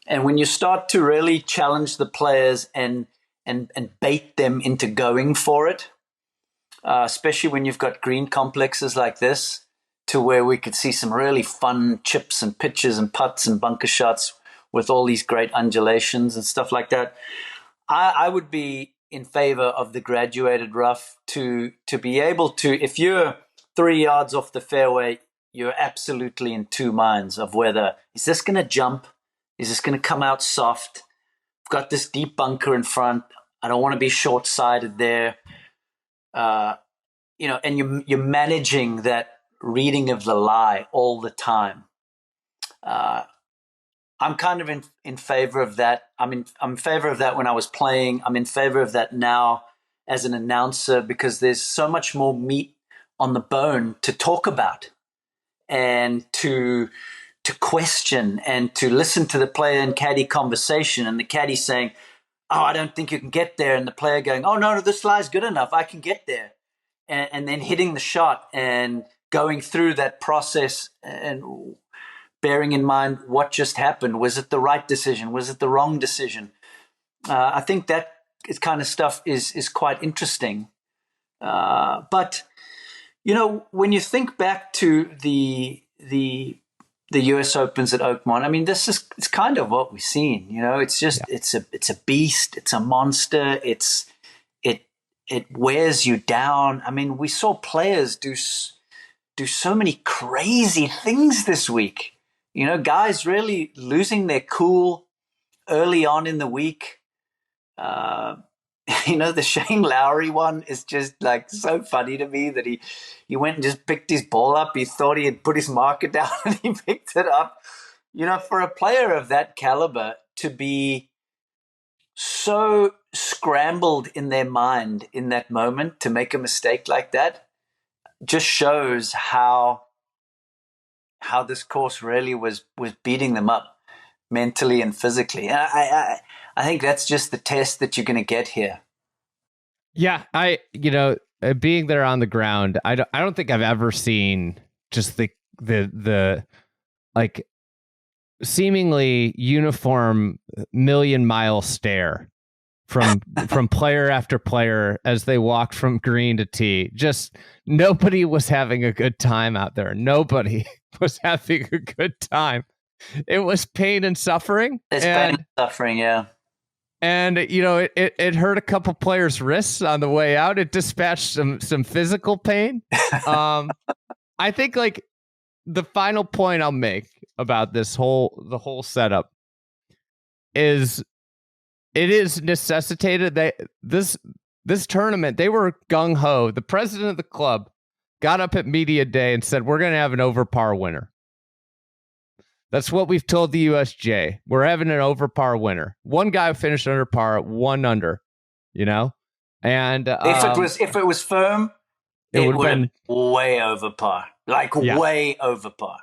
And when you start to really challenge the players and bait them into going for it, especially when you've got green complexes like this, to where we could see some really fun chips and pitches and putts and bunker shots with all these great undulations and stuff like that. I would be in favor of the graduated rough to be able to, if you're 3 yards off the fairway, you're absolutely in two minds of whether, is this going to jump? Is this going to come out soft? I've got this deep bunker in front. I don't want to be short-sided there. And you're managing that reading of the lie all the time. I'm kind of in favor of that. I'm in favor of that when I was playing. I'm in favor of that now as an announcer, because there's so much more meat on the bone to talk about and to question and to listen to the player and caddy conversation, and the caddy saying, oh, I don't think you can get there, and the player going, oh, no, this lie's good enough, I can get there. And then hitting the shot and going through that process and bearing in mind what just happened. Was it the right decision? Was it the wrong decision? I think that kind of stuff is quite interesting. But, when you think back to the US Opens at Oakmont, I mean, it's kind of what we've seen. It's just, yeah. It's a beast. It's a monster. It wears you down. I mean, we saw players do so many crazy things this week. Guys really losing their cool early on in the week. The Shane Lowry one is just like so funny to me that he went and just picked his ball up. He thought he had put his marker down and he picked it up. For a player of that caliber to be so scrambled in their mind in that moment to make a mistake like that just shows how this course really was beating them up mentally and physically. And I think that's just the test that you're going to get here. Yeah, being there on the ground, I don't think I've ever seen just the like seemingly uniform million-mile stare from player after player as they walked from green to tee. Just nobody was having a good time out there. Nobody was having a good time. It was pain and suffering. It's pain and suffering, yeah. And it hurt a couple players' wrists on the way out. It dispatched some physical pain. I think like the final point I'll make about the whole setup is it is necessitated that this tournament, they were gung ho. The president of the club got up at media day and said, we're going to have an over par winner. That's what we've told the USGA. We're having an over par winner. One guy finished under par, one under, and if it was firm, it would have been way over par, way over par,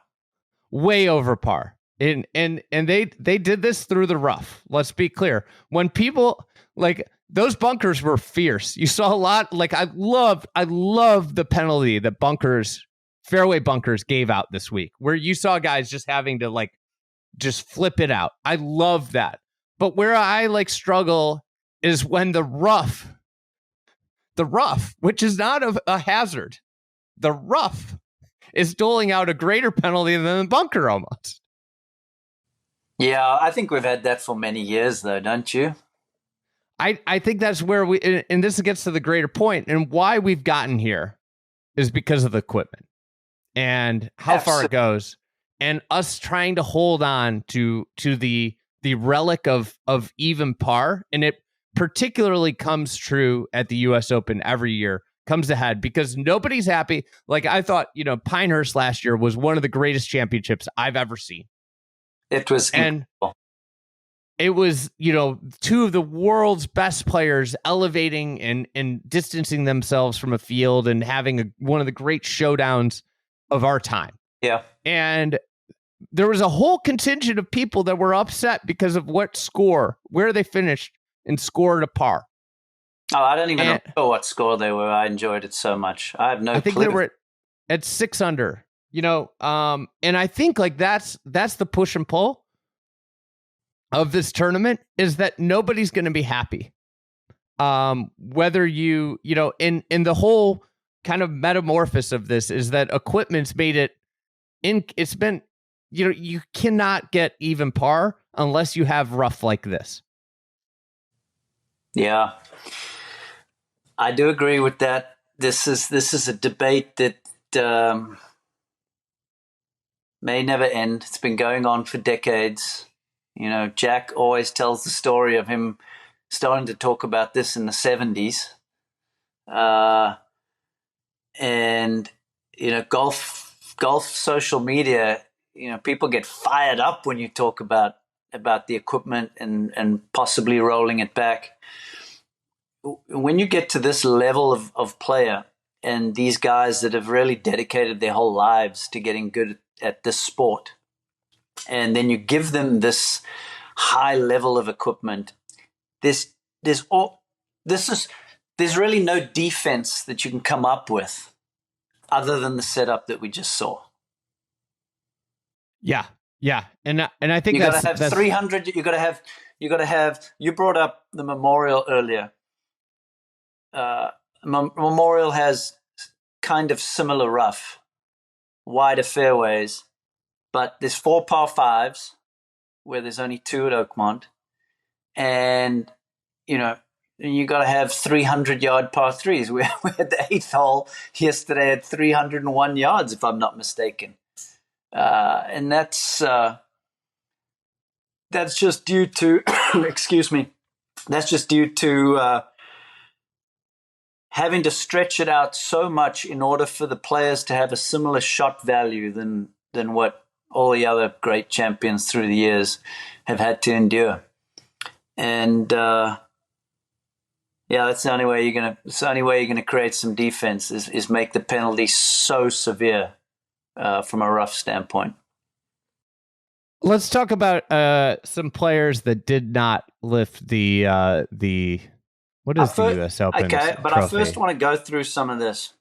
way over par. And they did this through the rough. Let's be clear. When people like those bunkers were fierce. You saw a lot. Like I love the penalty that fairway bunkers gave out this week, where you saw guys just having to just flip it out. I love that. But where I struggle is when the rough, which is not a hazard, the rough is doling out a greater penalty than the bunker almost. Yeah, I think we've had that for many years, though, don't you? I think that's where and this gets to the greater point, and why we've gotten here is because of the equipment and how far it goes, and us trying to hold on to the relic of even par. And it particularly comes true at the US Open every year, comes ahead, because nobody's happy. Like I thought, Pinehurst last year was one of the greatest championships I've ever seen. It was incredible. It was, two of the world's best players elevating and distancing themselves from a field and having one of the great showdowns of our time. Yeah. And there was a whole contingent of people that were upset because of where they finished and scored a par. Oh, I don't even know what score they were. I enjoyed it so much. I have no clue. I think they were at 6 under, and I think that's the push and pull of this tournament, is that nobody's going to be happy. Whether in the whole kind of metamorphosis of this is that equipment's made it's been, you cannot get even par unless you have rough like this. Yeah, I do agree with that. This is a debate that may never end. It's been going on for decades. Jack always tells the story of him starting to talk about this in the 70s. And, golf social media, people get fired up when you talk about the equipment and possibly rolling it back. When you get to this level of player, and these guys that have really dedicated their whole lives to getting good at this sport, and then you give them this high level of equipment, there's really no defense that you can come up with other than the setup that we just saw. Yeah, and I think you got to have 300. You got to have. You brought up the Memorial earlier. Memorial has kind of similar rough, wider fairways, but there's 4 par 5s where there's only 2 at Oakmont, and you got to have 300-yard par 3s. We had the 8th hole yesterday at 301 yards, if I'm not mistaken, and that's just due to excuse me. That's just due to having to stretch it out so much in order for the players to have a similar shot value than what all the other great champions through the years have had to endure. And that's the only way you're gonna create some defense is make the penalty so severe from a rough standpoint. Let's talk about some players that did not lift the what is the U.S. Open? Okay, but I first want to go through some of this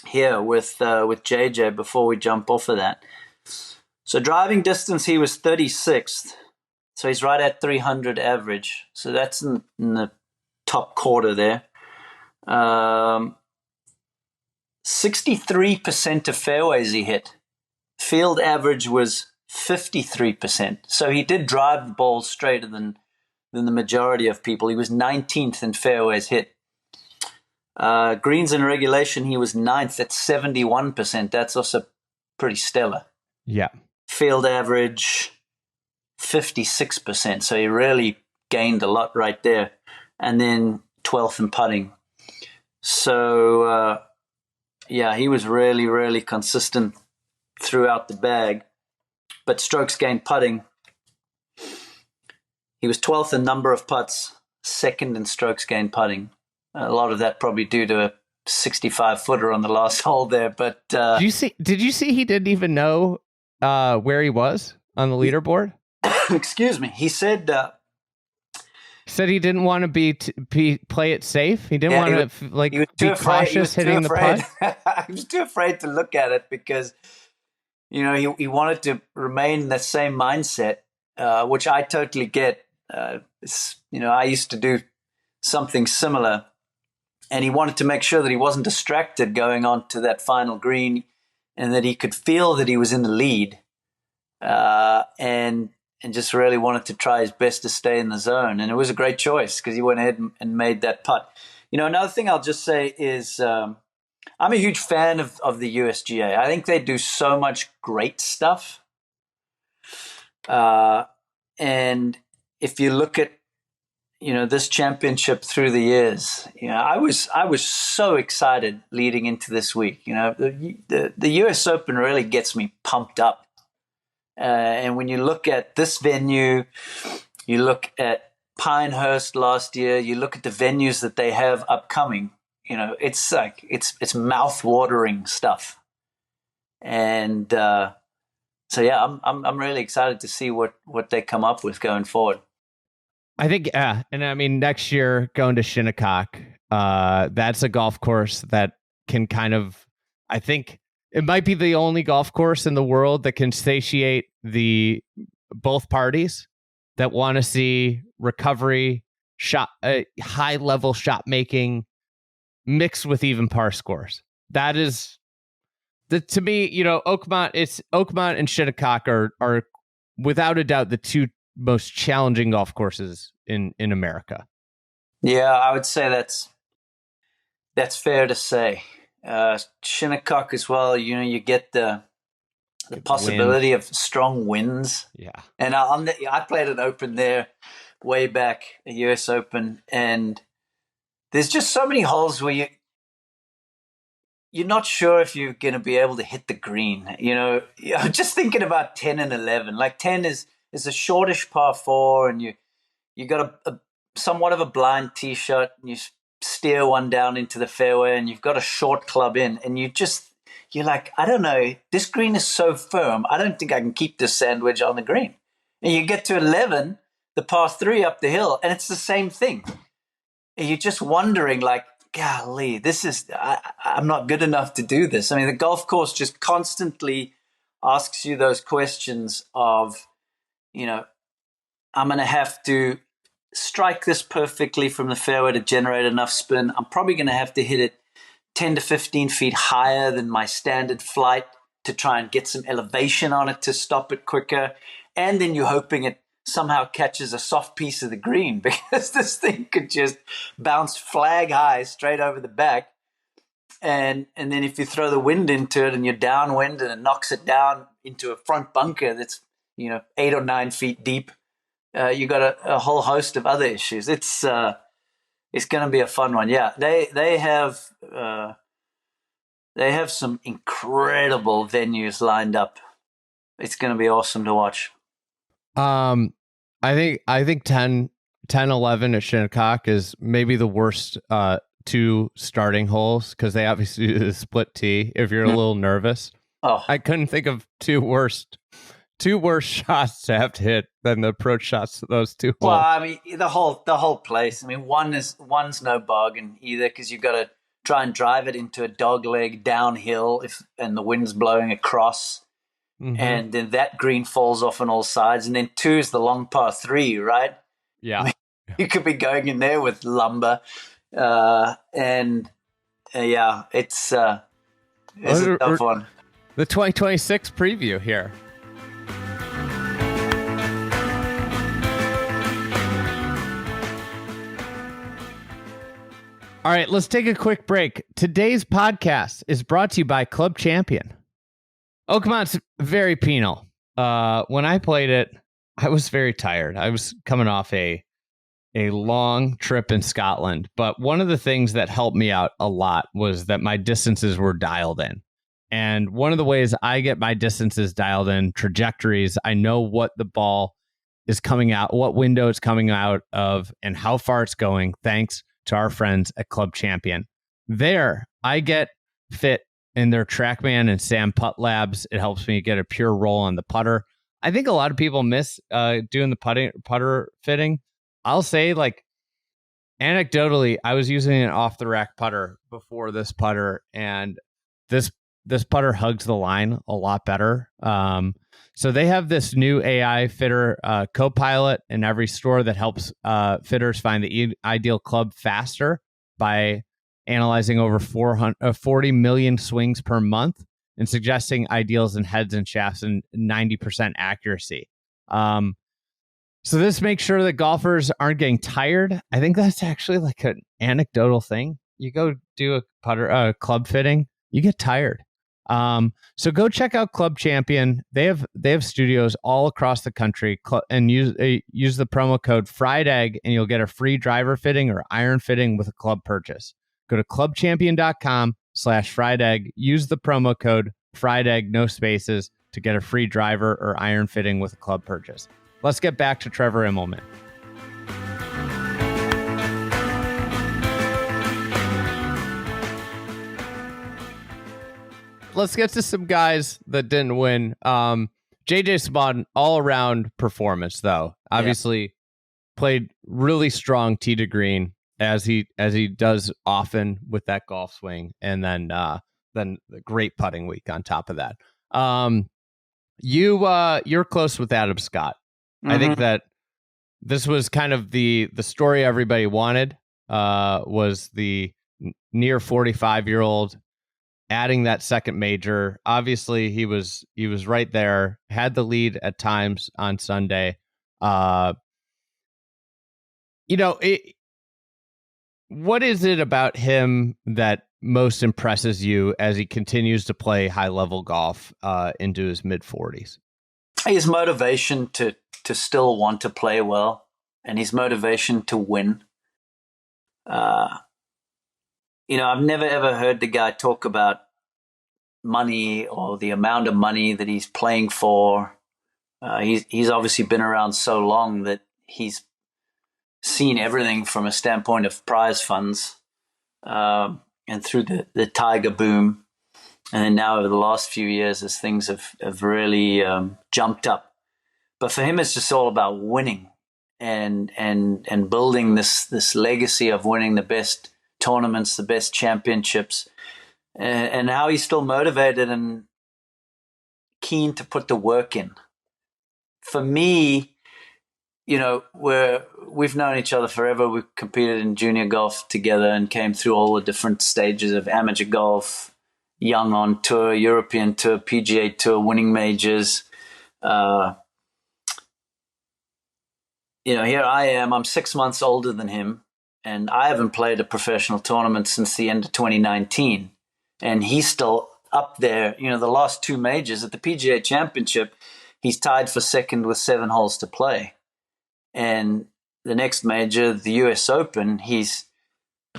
here with JJ before we jump off of that. So driving distance, he was 36th. So he's right at 300 average. So that's in the top quarter there. 63% of fairways he hit. Field average was 53%. So he did drive the ball straighter than than the majority of people. He was 19th in fairways hit. Greens in regulation, he was 9th at 71%. That's also pretty stellar. Yeah. Field average, 56%. So he really gained a lot right there. And then 12th in putting. So, he was really, really consistent throughout the bag. But strokes gained putting, he was 12th in number of putts, 2nd in strokes gained putting. A lot of that probably due to a 65-footer on the last hole there. But did you see he didn't even know where he was on the leaderboard? Excuse me. He said he didn't want to play it safe. He didn't want to be cautious hitting the putt. He was too afraid to look at it because he wanted to remain in that same mindset, which I totally get. I used to do something similar. And he wanted to make sure that he wasn't distracted going on to that final green and that he could feel that he was in the lead and just really wanted to try his best to stay in the zone. And it was a great choice because he went ahead and made that putt. Another thing I'll just say is I'm a huge fan of the USGA. I think they do so much great stuff. And if you look at this championship through the years, I was so excited leading into this week. The US Open really gets me pumped up. And when you look at this venue, you look at Pinehurst last year, you look at the venues that they have upcoming, it's like, it's mouth-watering stuff. And I'm really excited to see what they come up with going forward. I think, and I mean, next year going to Shinnecock, that's a golf course that can kind of, I think it might be the only golf course in the world that can satiate both parties that want to see recovery, shot, high level shot making mixed with even par scores. That is, to me, Oakmont and Shinnecock are without a doubt the two most challenging golf courses in America. Yeah, I would say that's fair to say. Shinnecock as well, you get the possibility of strong winds. Yeah. And I played an Open there way back, a US Open, and there's just so many holes where you're not sure if you're going to be able to hit the green. I'm just thinking about 10 and 11. Like 10 is a shortish par 4, and you got a somewhat of a blind tee shot, and you steer one down into the fairway, and you've got a short club in, and you're like, I don't know, this green is so firm, I don't think I can keep this sandwich on the green. And you get to 11, the par 3 up the hill, and it's the same thing. And you're just wondering, like, golly, I'm not good enough to do this. I mean, the golf course just constantly asks you those questions of, I'm going to have to strike this perfectly from the fairway to generate enough spin. I'm probably going to have to hit it 10 to 15 feet higher than my standard flight to try and get some elevation on it to stop it quicker. And then you're hoping it somehow catches a soft piece of the green, because this thing could just bounce flag high straight over the back. And then if you throw the wind into it and you're downwind and it knocks it down into a front bunker that's 8 or 9 feet deep, you got a whole host of other issues. It's going to be a fun one. Yeah, they have some incredible venues lined up. It's going to be awesome to watch. I think 10, 11 at Shinnecock is maybe the worst two starting holes, because they obviously do the split tee if you're a little nervous. Oh, I couldn't think of two worse shots to have to hit than the approach shots to those two holes. Well, I mean, the whole place. I mean, one's no bargain either, because you've got to try and drive it into a dog leg downhill and the wind's blowing across. Mm-hmm. And then that green falls off on all sides. And then 2 is the long par 3, right? Yeah. I mean, you could be going in there with lumber. It's a tough one. The 2026 preview here. All right, let's take a quick break. Today's podcast is brought to you by Club Champion. Oakmont's very penal. When I played it, I was very tired. I was coming off a long trip in Scotland, but one of the things that helped me out a lot was that my distances were dialed in. And one of the ways I get my distances dialed in, trajectories, I know what the ball is coming out, what window it's coming out of, and how far it's going, thanks to our friends at Club Champion. There, I get fit in their TrackMan and Sam Putt Labs. It helps me get a pure roll on the putter. I think a lot of people miss doing the putter fitting. I'll say, like, anecdotally, I was using an off-the-rack putter before this putter, and this putter hugs the line a lot better. So they have this new AI fitter Copilot in every store that helps fitters find the ideal club faster by analyzing over 40 million swings per month and suggesting ideals in heads and shafts and 90% accuracy. So this makes sure that golfers aren't getting tired. I think that's actually like an anecdotal thing. You go do a club fitting, you get tired. So go check out Club Champion. They have studios all across the country, and use the promo code FRIEDEGG and you'll get a free driver fitting or iron fitting with a club purchase. Go to clubchampion.com/FRIEDEGG. Use the promo code FRIEDEGG, no spaces, to get a free driver or iron fitting with a club purchase. Let's get back to Trevor Immelman. Let's get to some guys that didn't win. JJ Spaun, all-around performance, though. Obviously, played really strong tee to green, as he does often with that golf swing, and then the great putting week on top of that. You're close with Adam Scott. Mm-hmm. I think that this was kind of the story everybody wanted. Was the near 45-year-old adding that second major. Obviously, he was right there, had the lead at times on Sunday. What is it about him that most impresses you as he continues to play high-level golf into his mid-40s? His motivation to still want to play well, and his motivation to win. I've never ever heard the guy talk about money or the amount of money that he's playing for. He's obviously been around so long that he's seen everything from a standpoint of prize funds, and through the Tiger boom. And then now over the last few years, as things have really jumped up. But for him, it's just all about winning and building this legacy of winning the best tournaments, the best championships, and how he's still motivated and keen to put the work in. For me, we've known each other forever. We've competed in junior golf together and came through all the different stages of amateur golf, young on tour, European tour, PGA tour, winning majors. Here I am. I'm 6 months older than him, and I haven't played a professional tournament since the end of 2019. And he's still up there. The last two majors at the PGA Championship, he's tied for second with 7 holes to play. And the next major, the US Open, he's,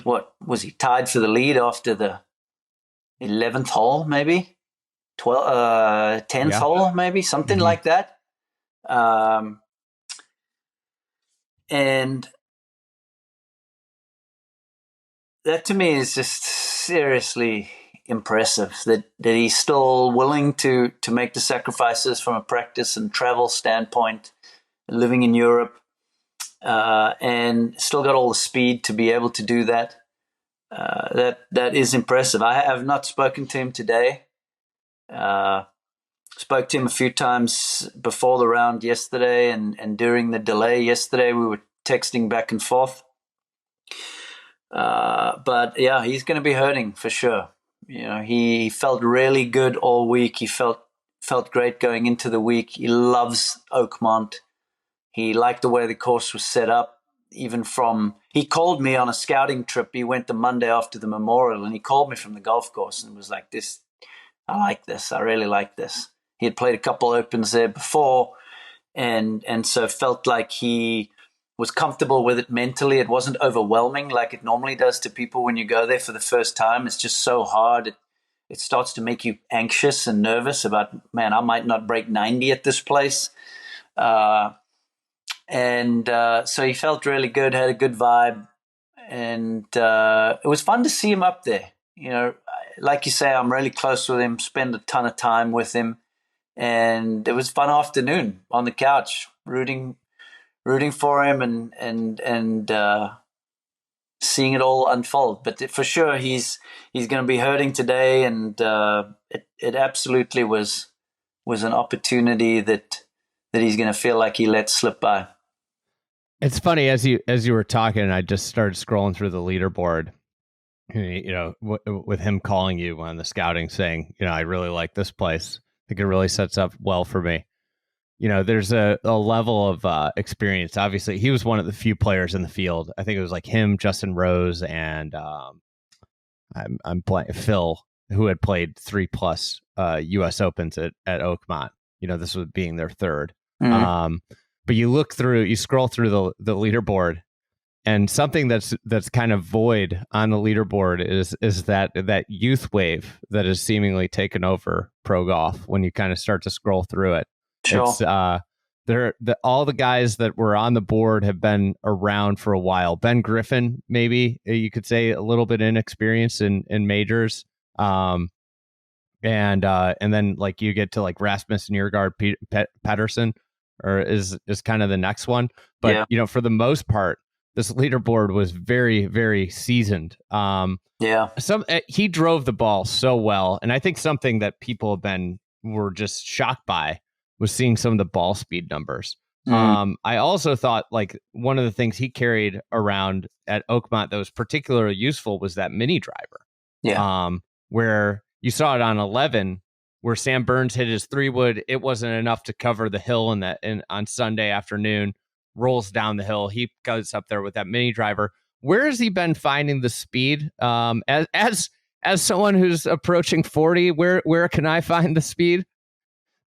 was he tied for the lead after the 11th hole, maybe? 10th hole, maybe? Something like that. And that to me is just seriously impressive that he's still willing to make the sacrifices from a practice and travel standpoint, living in Europe, and still got all the speed to be able to do that. That is impressive. I have not spoken to him today. Spoke to him a few times before the round yesterday and during the delay yesterday. We were texting back and forth. But yeah, he's going to be hurting for sure. He felt really good all week. He felt great going into the week. He loves Oakmont. He liked the way the course was set up. even from, he called me on a scouting trip. He went the Monday after the Memorial, and he called me from the golf course and was like, "This, I like this. I really like this." He had played a couple opens there before, and so felt like he was comfortable with it mentally. It wasn't overwhelming like it normally does to people when you go there for the first time. It's just so hard. It starts to make you anxious and nervous about, man, I might not break 90 at this place. So he felt really good, had a good vibe, and it was fun to see him up there. You know, like you say, I'm really close with him, spend a ton of time with him, and it was a fun afternoon on the couch, rooting for him and seeing it all unfold. But for sure, he's going to be hurting today, and it absolutely was an opportunity that he's going to feel like he let slip by. It's funny, as you were talking, I just started scrolling through the leaderboard, you know, with him calling you on the scouting, saying, you know, I really like this place. I think it really sets up well for me. You know, there's a level of experience. Obviously, he was one of the few players in the field. I think it was like him, Justin Rose, and I'm playing Phil, who had played 3+ U.S. Opens at Oakmont. You know, this was being their third. Mm-hmm. But you scroll through the leaderboard, and something that's kind of void on the leaderboard is that youth wave that is seemingly taken over pro golf when you kind of start to scroll through it. Sure. It's all the guys that were on the board have been around for a while. Ben Griffin, maybe you could say a little bit inexperienced in majors. And then like you get to like Rasmus Niergaard Pedersen, or is kind of the next one. But yeah. You know, for the most part, this leaderboard was very, very seasoned. He drove the ball so well, and I think something that people were just shocked by was seeing some of the ball speed numbers. I also thought like one of the things he carried around at Oakmont that was particularly useful was that mini driver. Yeah. Where you saw it on 11, where Sam Burns hit his 3-wood. It wasn't enough to cover the hill on Sunday afternoon, rolls down the hill. He goes up there with that mini driver. Where has he been finding the speed? As someone who's approaching 40, where can I find the speed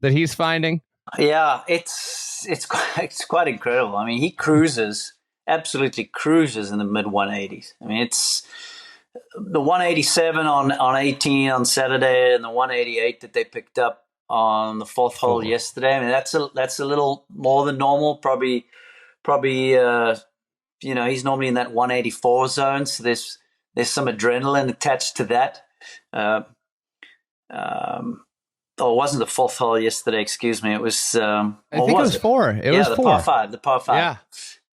that he's finding? Yeah, it's quite incredible. I mean, he absolutely cruises in the mid 180s. I mean, it's the 187 on 18 on Saturday, and the 188 that they picked up on the fourth hole yesterday. I mean, that's a little more than normal. Probably, you know, he's normally in that 184 zone. So there's some adrenaline attached to that. It wasn't the fourth hole yesterday. Excuse me. It was. I think it was 4. It was 4. The par five.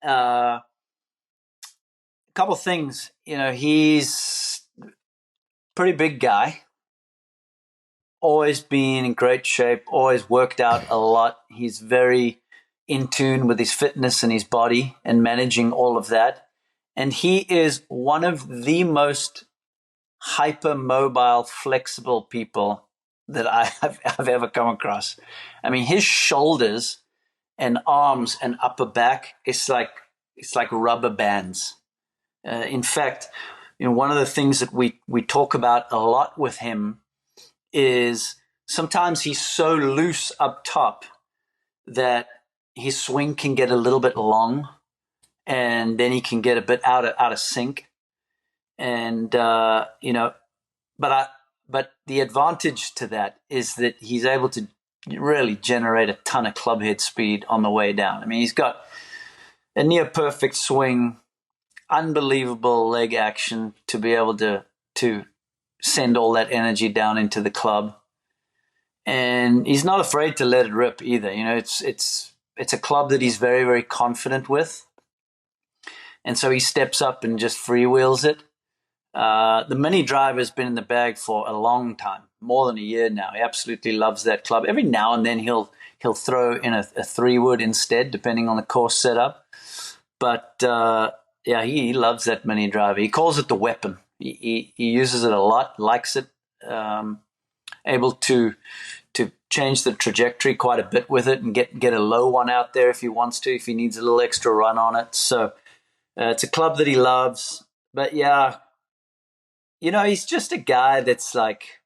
Yeah. A couple things. You know, he's a pretty big guy. Always been in great shape. Always worked out a lot. He's very in tune with his fitness and his body and managing all of that. And he is one of the most hypermobile, flexible people that I've ever come across. I mean, his shoulders and arms and upper back, it's like rubber bands. In fact, you know, one of the things that we talk about a lot with him is sometimes he's so loose up top that his swing can get a little bit long, and then he can get a bit out of sync. And you know, but the advantage to that is that he's able to really generate a ton of club head speed on the way down. I mean, he's got a near perfect swing, unbelievable leg action to be able to send all that energy down into the club. And he's not afraid to let it rip either. You know, it's a club that he's very, very confident with. And so he steps up and just freewheels it. The mini driver has been in the bag for a long time, more than a year now. He absolutely loves that club. Every now and then he'll throw in a 3-wood instead, depending on the course setup. But yeah, he loves that mini driver. He calls it the weapon. He uses it a lot, likes it. Able to change the trajectory quite a bit with it and get a low one out there if he wants to, if he needs a little extra run on it. So It's a club that he loves. But yeah, he's just a guy that's like,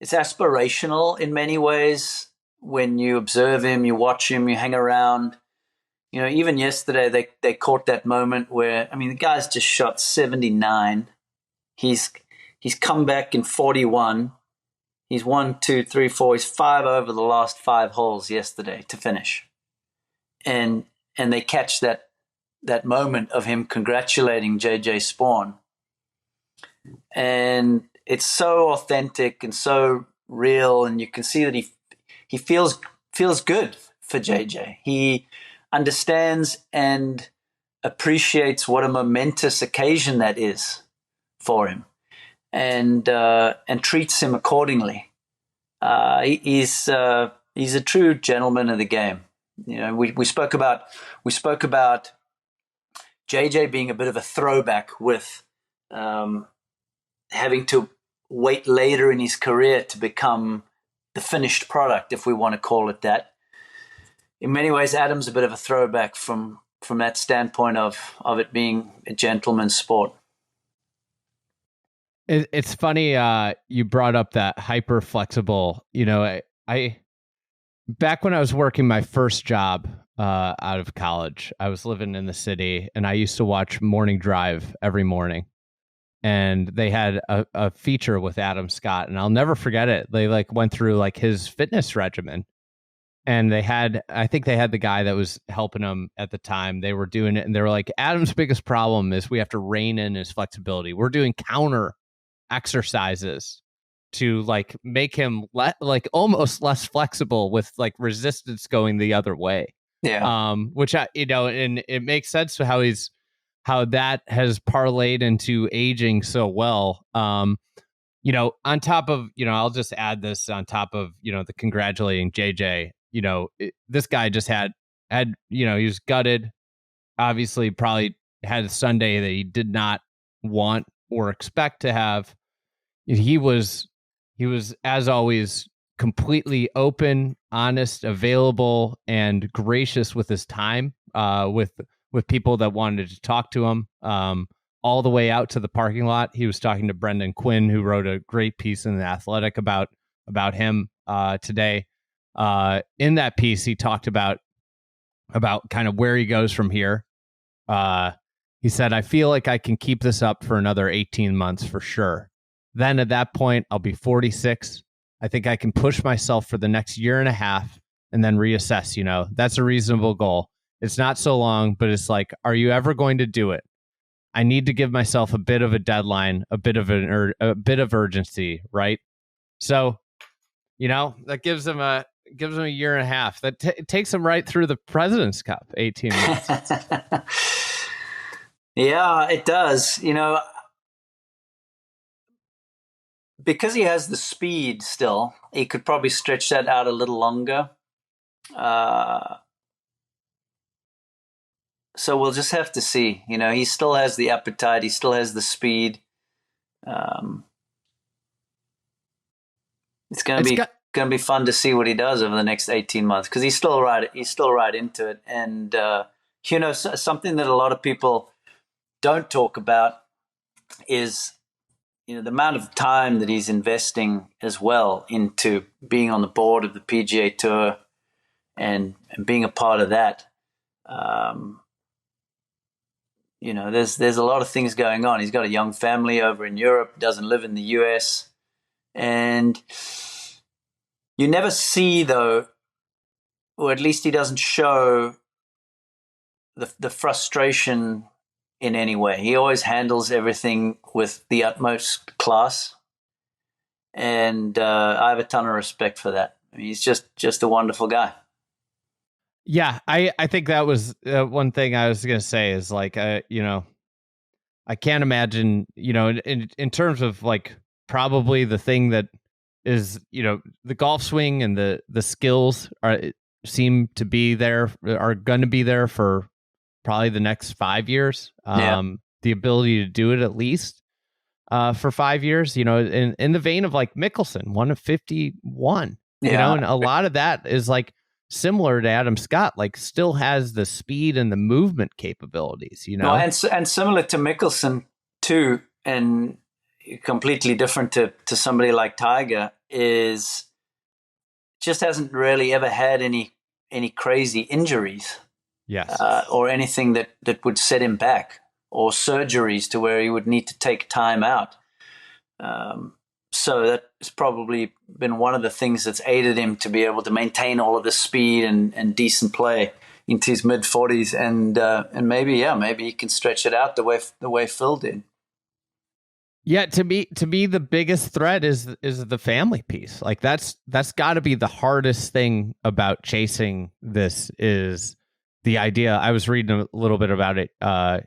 it's aspirational in many ways. When you observe him, you watch him, you hang around. Even yesterday they caught that moment where, I mean, the guy's just shot 79. He's come back in 41. He's 1, 2, 3, 4. He's 5 over the last 5 holes yesterday to finish, and they catch that moment of him congratulating JJ Spaun, and it's so authentic and so real, and you can see that he feels good for JJ. He understands and appreciates what a momentous occasion that is for him, and treats him accordingly. He's a true gentleman of the game. We spoke about JJ being a bit of a throwback with having to wait later in his career to become the finished product, if we want to call it that. In many ways, Adam's a bit of a throwback from that standpoint of it being a gentleman's sport. It's funny you brought up that hyper flexible. I back when I was working my first job out of college, I was living in the city, and I used to watch Morning Drive every morning. And they had a feature with Adam Scott, and I'll never forget it. They went through his fitness regimen, and I think they had the guy that was helping him at the time. They were doing it, and they were like, Adam's biggest problem is we have to rein in his flexibility. We're doing counter exercises to make him almost less flexible, with resistance going the other way. Yeah. Which and it makes sense to how that has parlayed into aging so well. On top of, I'll just add this on top of, the congratulating JJ, this guy just had, he was gutted, obviously probably had a Sunday that he did not want or expect to have. He was, as always, completely open, honest, available, and gracious with his time, with people that wanted to talk to him, all the way out to the parking lot. He was talking to Brendan Quinn, who wrote a great piece in The Athletic about him today. In that piece, he talked about kind of where he goes from here. He said, I feel like I can keep this up for another 18 months for sure. Then at that point, I'll be 46. I think I can push myself for the next year and a half and then reassess. That's a reasonable goal. It's not so long, but it's like, are you ever going to do it? I need to give myself a bit of a deadline, a bit of urgency, right? So, that gives him a year and a half. That takes him right through the President's Cup, 18 months. Yeah, it does. Because he has the speed still, he could probably stretch that out a little longer. So we'll just have to see. He still has the appetite. He still has the speed. It's going to be fun to see what he does over the next 18 months, because he's still right into it. And something that a lot of people don't talk about is the amount of time that he's investing as well into being on the board of the PGA Tour and being a part of that. There's a lot of things going on. He's got a young family over in Europe, doesn't live in the US. And you never see, though, or at least he doesn't show the frustration in any way. He always handles everything with the utmost class. And I have a ton of respect for that. I mean, he's just a wonderful guy. Yeah, I think that was one thing I was going to say is I can't imagine, in terms of probably the thing that is, the golf swing and the skills seem to be there, are going to be there for probably the next 5 years. The ability to do it at least for 5 years, in the vein of Mickelson, one of 51, and a lot of that is similar to Adam Scott, like still has the speed and the movement capabilities, you know? No, and similar to Mickelson too, and completely different to somebody like Tiger, is just hasn't really ever had any crazy injuries. Yes. Or anything that would set him back, or surgeries to where he would need to take time out. So that's probably been one of the things that's aided him to be able to maintain all of the speed and decent play into his mid-40s, and maybe he can stretch it out the way Phil did. Yeah, to me the biggest threat is the family piece. Like that's got to be the hardest thing about chasing this, is the idea. I was reading a little bit about it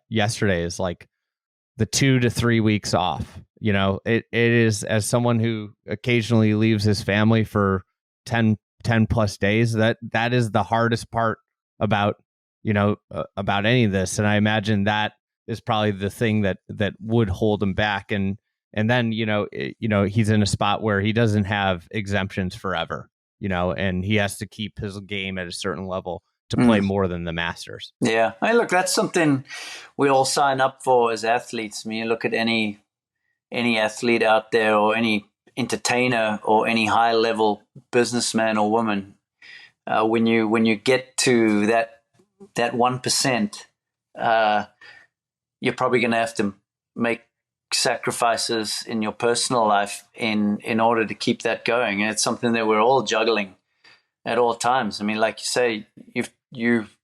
yesterday, is like the 2 to 3 weeks off. You know, it is, as someone who occasionally leaves his family for 10 plus days, that is the hardest part about, about any of this. And I imagine that is probably the thing that would hold him back. And then, he's in a spot where he doesn't have exemptions forever, and he has to keep his game at a certain level to play more than the Masters. Yeah. Hey, look, that's something we all sign up for as athletes. I mean, you look at any athlete out there, or any entertainer, or any high level businessman or woman, when you get to that 1%, you're probably going to have to make sacrifices in your personal life in order to keep that going. And it's something that we're all juggling at all times. I mean, like you say, you've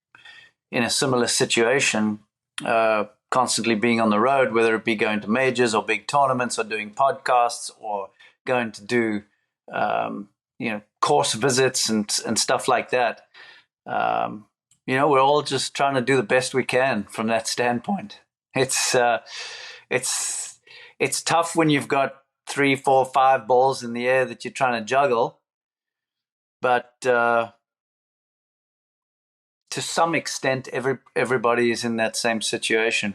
in a similar situation, constantly being on the road, whether it be going to majors or big tournaments, or doing podcasts, or going to do course visits and stuff like that. We're all just trying to do the best we can from that standpoint. It's tough when you've got 3, 4, 5 balls in the air that you're trying to juggle, but to some extent, everybody is in that same situation.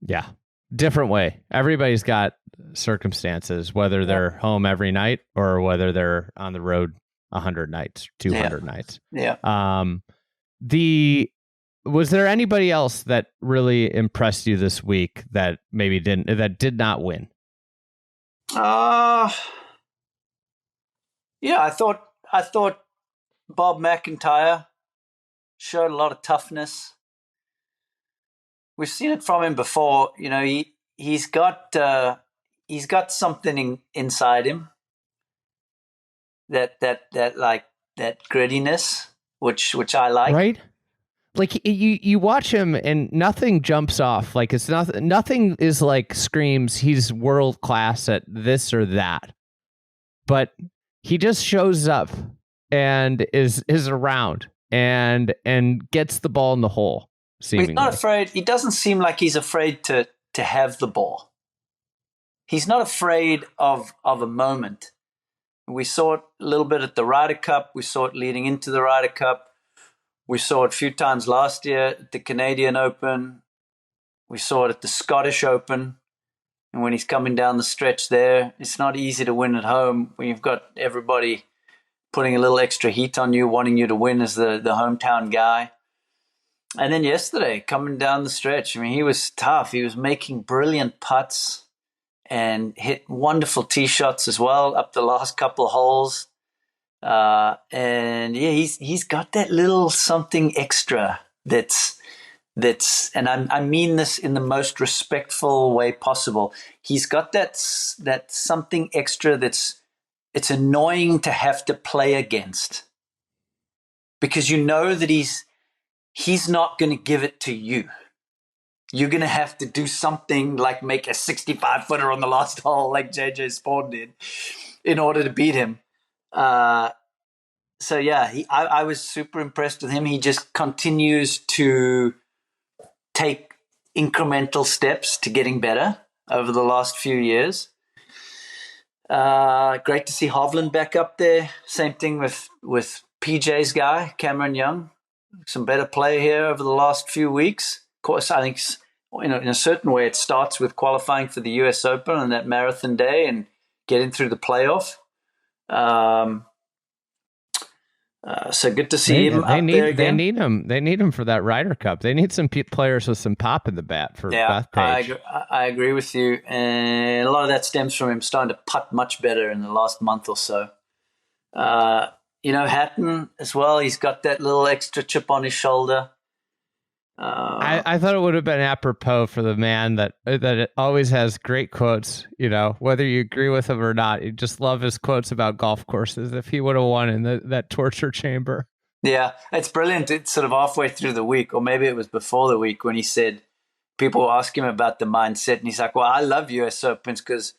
Yeah, different way. Everybody's got circumstances, whether they're home every night or whether they're on the road 100 nights, 200 nights. Yeah. Was there anybody else that really impressed you this week that maybe did not win? Yeah, I thought Bob MacIntyre showed a lot of toughness. We've seen it from him before. He's got something inside him that grittiness, which I like. Right? Like you watch him and nothing jumps off. Like it's nothing is like screams he's world class at this or that. But he just shows up and is around and gets the ball in the hole. Seemingly. He's not afraid. He doesn't seem like he's afraid to have the ball. He's not afraid of a moment. We saw it a little bit at the Ryder Cup. We saw it leading into the Ryder Cup. We saw it a few times last year at the Canadian Open. We saw it at the Scottish Open. And when he's coming down the stretch there, it's not easy to win at home when you've got everybody putting a little extra heat on you, wanting you to win as the hometown guy. And then yesterday, coming down the stretch, I mean, he was tough. He was making brilliant putts and hit wonderful tee shots as well up the last couple of holes. And yeah, he's got that little something extra that's, and I mean this in the most respectful way possible. He's got that something extra it's annoying to have to play against, because you know that he's not going to give it to you. You're going to have to do something like make a 65-footer on the last hole like JJ Spaun did in order to beat him. So yeah, I was super impressed with him. He just continues to take incremental steps to getting better over the last few years. Great to see Hovland back up there. Same thing with PJ's guy, Cameron Young. Some better play here over the last few weeks. Of course, I think in a certain way it starts with qualifying for the US Open on that marathon day and getting through the playoff. So good to see him up there again. They need him. They need him for that Ryder Cup. They need some players with some pop in the bat for Bethpage. I agree with you. And a lot of that stems from him starting to putt much better in the last month or so. Hatton as well. He's got that little extra chip on his shoulder. I thought it would have been apropos for the man that always has great quotes, whether you agree with him or not. You just love his quotes about golf courses. If he would have won in that torture chamber. Yeah, it's brilliant. It's sort of halfway through the week, or maybe it was before the week, when he said, people ask him about the mindset, and he's like, well, I love US Opens because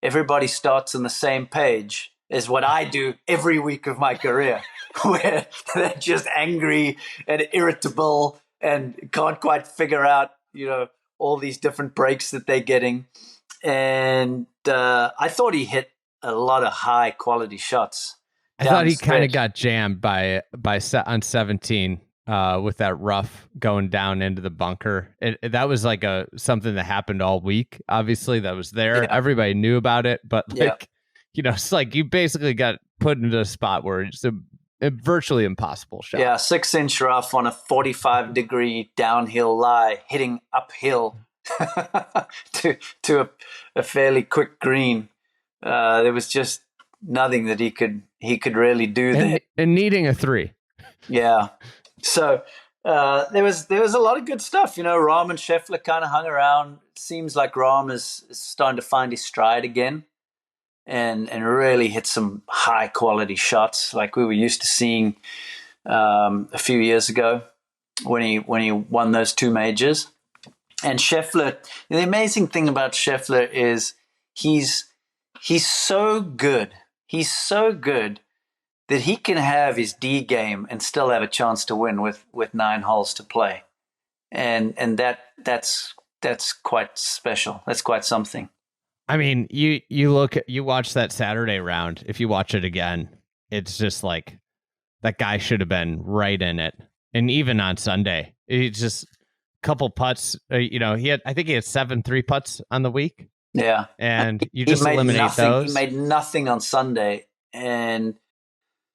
everybody starts on the same page as what I do every week of my career, where they're just angry and irritable and can't quite figure out, all these different breaks that they're getting. And I thought he hit a lot of high quality shots. I thought he kind of got jammed by on 17 with that rough going down into the bunker. That was like something that happened all week. Obviously, that was there. Yeah. Everybody knew about it, but it's like you basically got put into a spot where it's a virtually impossible shot. Yeah, 6-inch rough on a 45-degree downhill lie, hitting uphill to a fairly quick green. There was just nothing that he could really do there. And needing a 3. Yeah. So there was a lot of good stuff. Rahm and Scheffler kind of hung around. It seems like Rahm is starting to find his stride again. And really hit some high quality shots like we were used to seeing a few years ago when he won those 2 majors. And Scheffler, the amazing thing about Scheffler is he's so good. He's so good that he can have his D game and still have a chance to win with 9 holes to play. And that's quite special. That's quite something. I mean, you watch that Saturday round. If you watch it again, it's just like that guy should have been right in it. And even on Sunday, it's just a couple putts. I think he had 7 3-putts on the week. Yeah, and you just eliminate those. He made nothing on Sunday, and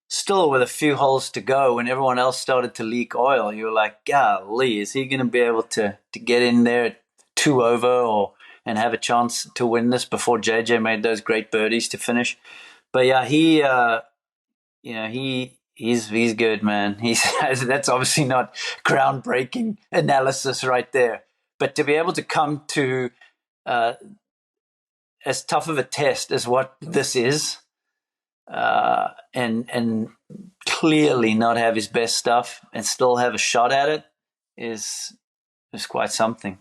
still with a few holes to go, when everyone else started to leak oil, you were like, golly, is he going to be able to get in there at 2 over and have a chance to win this before JJ made those great birdies to finish? But yeah, he's good, man. That's obviously not groundbreaking analysis right there, but to be able to come to as tough of a test as what this is, and clearly not have his best stuff and still have a shot at it is quite something.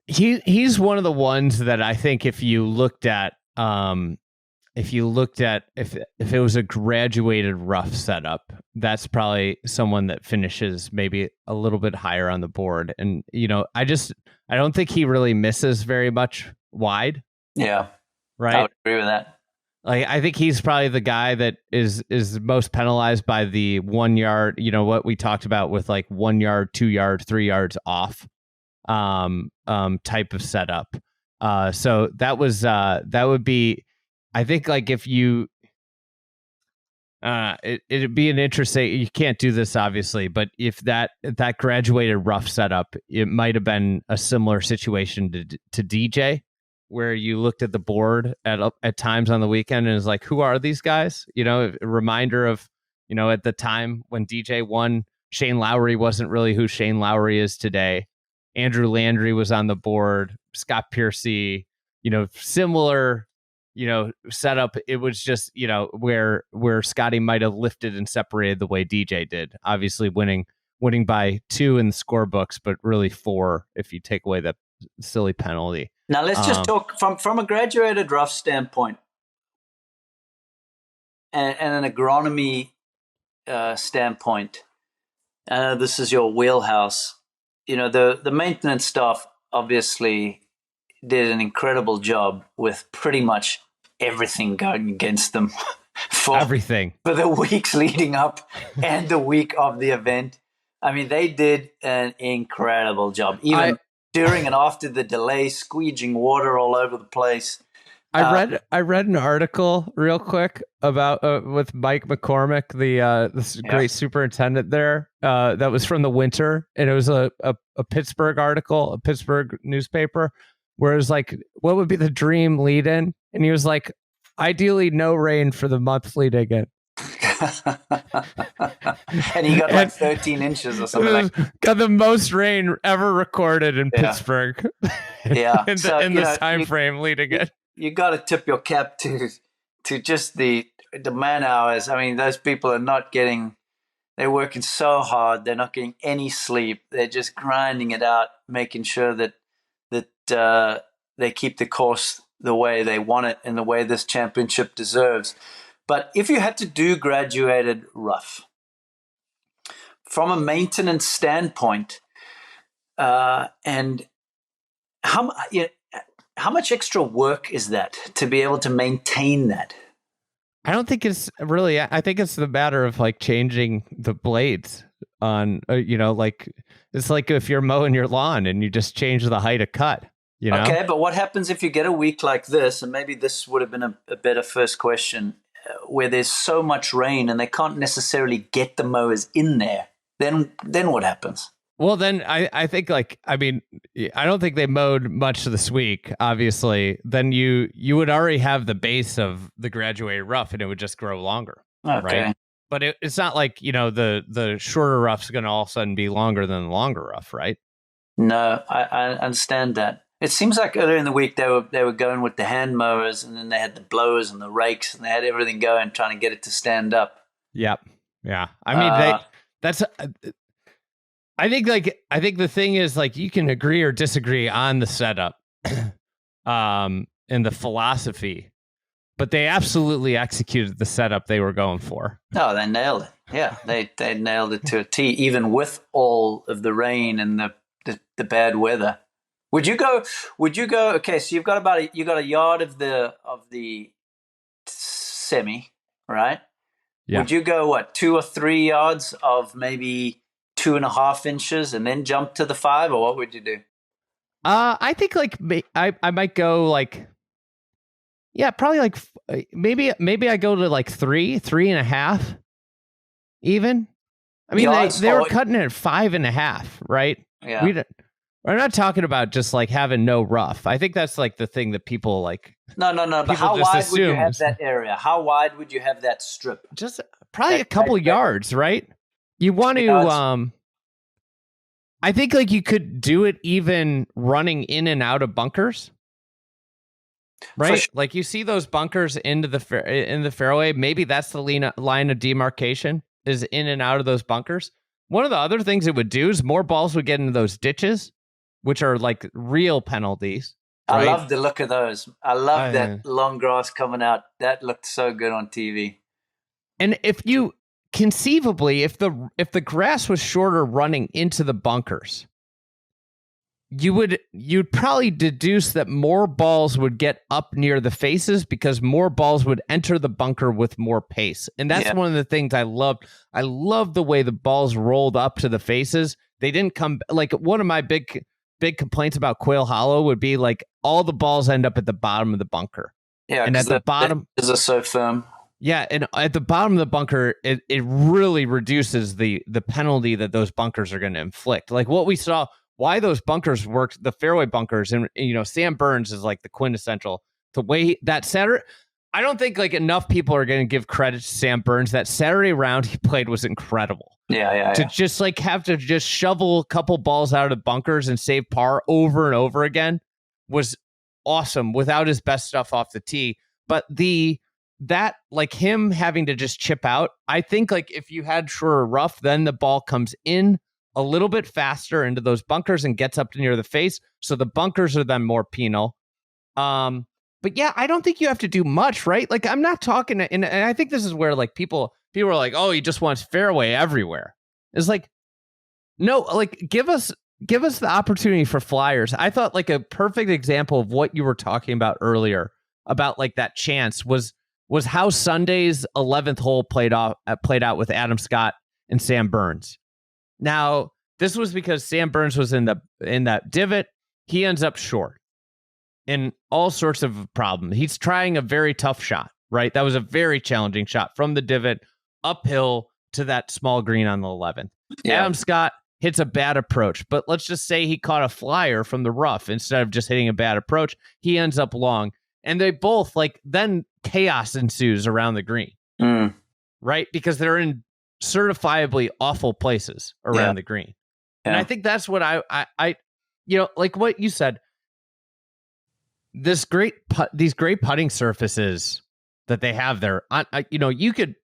He's one of the ones that I think if it was a graduated rough setup, that's probably someone that finishes maybe a little bit higher on the board. And I don't think he really misses very much wide. Yeah, right. I would agree with that. Like, I think he's probably the guy that is most penalized by the 1 yard. What we talked about with like 1 yard, 2 yards, 3 yards off. Type of setup. So that would be, I think, like if you, it'd be an interesting, you can't do this obviously, but if that graduated rough setup, it might have been a similar situation to DJ, where you looked at the board at times on the weekend and is like, who are these guys? A reminder of, at the time when DJ won, Shane Lowry wasn't really who Shane Lowry is today. Andrew Landry was on the board, Scott Piercy, similar, setup. It was just, where Scotty might have lifted and separated the way DJ did, obviously winning by 2 in the scorebooks, but really 4 if you take away that silly penalty. Now let's just talk from a graduated rough standpoint and an agronomy standpoint. I know this is your wheelhouse. The maintenance staff obviously did an incredible job with pretty much everything going against them for the weeks leading up and the week of the event. I mean, they did an incredible job, even during and after the delay, squeegeeing water all over the place. I read an article real quick about with Mike McCormick, the this great superintendent there. That was from the winter, and it was a Pittsburgh article, a Pittsburgh newspaper, where it was like, what would be the dream lead in? And he was like, ideally no rain for the month leading in. And he got like 13 inches or something like that. Got the most rain ever recorded in Pittsburgh. Yeah. in this time frame leading in. You got to tip your cap to just the man hours. I mean, those people are not getting, they're working so hard. They're not getting any sleep. They're just grinding it out, making sure that they keep the course the way they want it and the way this championship deserves. But if you had to do graduated rough, from a maintenance standpoint, and how much extra work is that to be able to maintain that? I don't think it's really, I think it's the matter of like changing the blades on, like it's like if you're mowing your lawn and you just change the height of cut, Okay, but what happens if you get a week like this, and maybe this would have been a better first question, where there's so much rain and they can't necessarily get the mowers in there, then what happens? Well, then I think I don't think they mowed much this week, obviously. Then you would already have the base of the graduated rough and it would just grow longer. Okay. Right? But it's not like, the shorter rough's going to all of a sudden be longer than the longer rough, right? No, I understand that. It seems like earlier in the week they were going with the hand mowers, and then they had the blowers and the rakes, and they had everything going, trying to get it to stand up. Yep. Yeah. I mean, I think the thing is, like, you can agree or disagree on the setup, and the philosophy, but they absolutely executed the setup they were going for. Oh, they nailed it. Yeah, they nailed it to a T, even with all of the rain and the bad weather. Would you go? Okay, so you've got a yard of the semi, right? Yeah. Would you go 2 or 3 yards of maybe 2.5 inches and then jump to the 5, or what would you do? I think I might go probably maybe I go to 3.5 even. I mean, they were cutting it at 5.5, right? Yeah. We're not talking about just having no rough. I think that's the thing that people No. But how wide would you have that area? How wide would you have that strip? Just probably a couple yards, right? You want to. I think you could do it even running in and out of bunkers, right? Sure. You see those bunkers into the fairway. Maybe that's the line of demarcation is in and out of those bunkers. One of the other things it would do is more balls would get into those ditches, which are real penalties. Right? I love the look of those. I love that long grass coming out. That looked so good on TV. And if you conceivably, if the grass was shorter running into the bunkers, you'd probably deduce that more balls would get up near the faces because more balls would enter the bunker with more pace. And that's one of the things I loved. I loved the way the balls rolled up to the faces. They didn't come one of my big complaints about Quail Hollow would be all the balls end up at the bottom of the bunker. Yeah, and at the bottom is so firm. Yeah, and at the bottom of the bunker, it really reduces the penalty that those bunkers are going to inflict. What we saw, why those bunkers worked, the fairway bunkers, and Sam Burns is the quintessential. The way that Saturday, I don't think enough people are going to give credit to Sam Burns. That Saturday round he played was incredible. Yeah. To just have to just shovel a couple balls out of the bunkers and save par over and over again was awesome without his best stuff off the tee. But him having to just chip out, I think if you had shorter rough, then the ball comes in a little bit faster into those bunkers and gets up near the face. So the bunkers are then more penal. But yeah, I don't think you have to do much, right? I'm not talking, and I think this is where people are like, oh, he just wants fairway everywhere. It's no, give us the opportunity for flyers. I thought a perfect example of what you were talking about earlier about that chance was how Sunday's 11th hole played out with Adam Scott and Sam Burns. Now, this was because Sam Burns was in that divot. He ends up short. in all sorts of problems. He's trying a very tough shot, right? That was a very challenging shot from the divot uphill to that small green on the 11th. Yeah. Adam Scott hits a bad approach, but let's just say he caught a flyer from the rough instead of just hitting a bad approach. He ends up long, and they both then chaos ensues around the green, right? Because they're in certifiably awful places around the green. And I think that's what I like what you said. These great putting surfaces that they have there. You could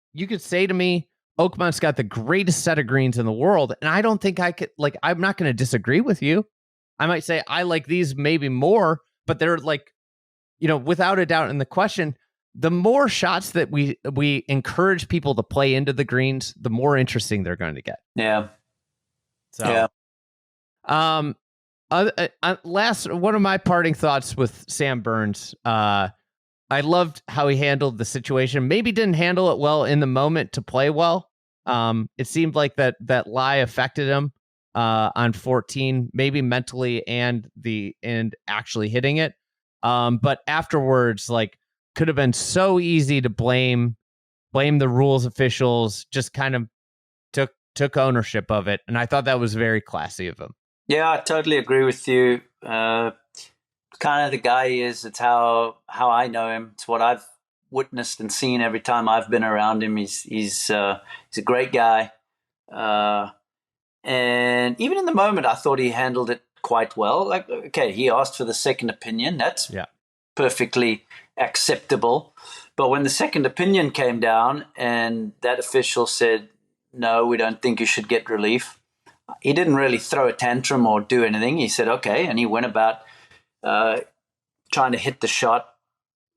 say to me, Oakmont's got the greatest set of greens in the world, and I don't think I could. I'm not going to disagree with you. I might say I like these maybe more, but they're without a doubt in the question. The more shots that we encourage people to play into the greens, the more interesting they're going to get. Yeah. So, last one of my parting thoughts with Sam Burns. I loved how he handled the situation. Maybe didn't handle it well in the moment to play well. It seemed like that lie affected him on 14, maybe mentally and actually hitting it. But afterwards, could have been so easy to blame the rules officials. Just kind of took ownership of it, and I thought that was very classy of him. Yeah, I totally agree with you. Kind of the guy he is. It's how I know him. It's what I've witnessed and seen every time I've been around him. He's a great guy, and even in the moment, I thought he handled it quite well. He asked for the second opinion. That's perfectly acceptable. But when the second opinion came down and that official said, "No, we don't think you should get relief," he didn't really throw a tantrum or do anything. He said, "Okay," and he went about trying to hit the shot.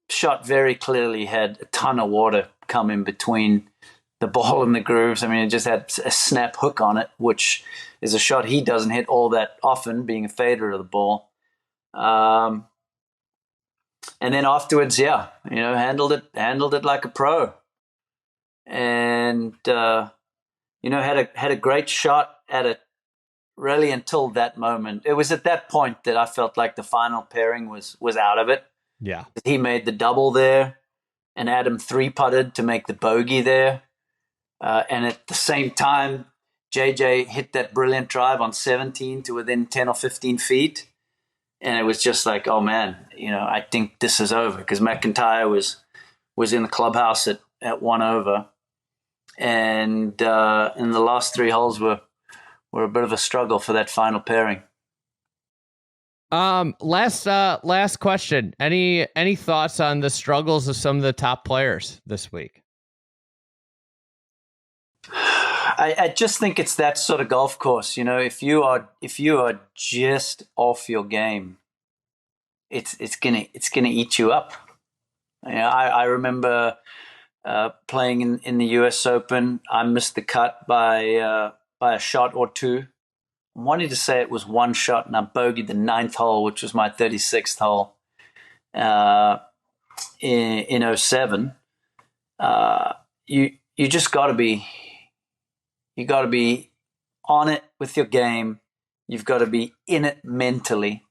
Shot very clearly had a ton of water come in between the ball and the grooves. I mean, it just had a snap hook on it, which is a shot he doesn't hit all that often, being a fader of the ball. And then afterwards, handled it like a pro, and had a great shot at it. Really, until that moment, it was at that point that I felt like the final pairing was out of it. Yeah, he made the double there, and Adam 3-putted to make the bogey there, and at the same time, JJ hit that brilliant drive on 17 to within 10 or 15 feet, and it was just like, oh man, I think this is over, because MacIntyre was in the clubhouse at 1 over, and the last 3 holes were a bit of a struggle for that final pairing. Last question. Any thoughts on the struggles of some of the top players this week? I just think it's that sort of golf course. If you are just off your game, it's gonna eat you up. I remember playing in the US Open. I missed the cut by a shot or two. I wanted to say it was 1 shot, and I bogeyed the 9th hole, which was my 36th hole in 07. You just got to be on it with your game. You've got to be in it mentally,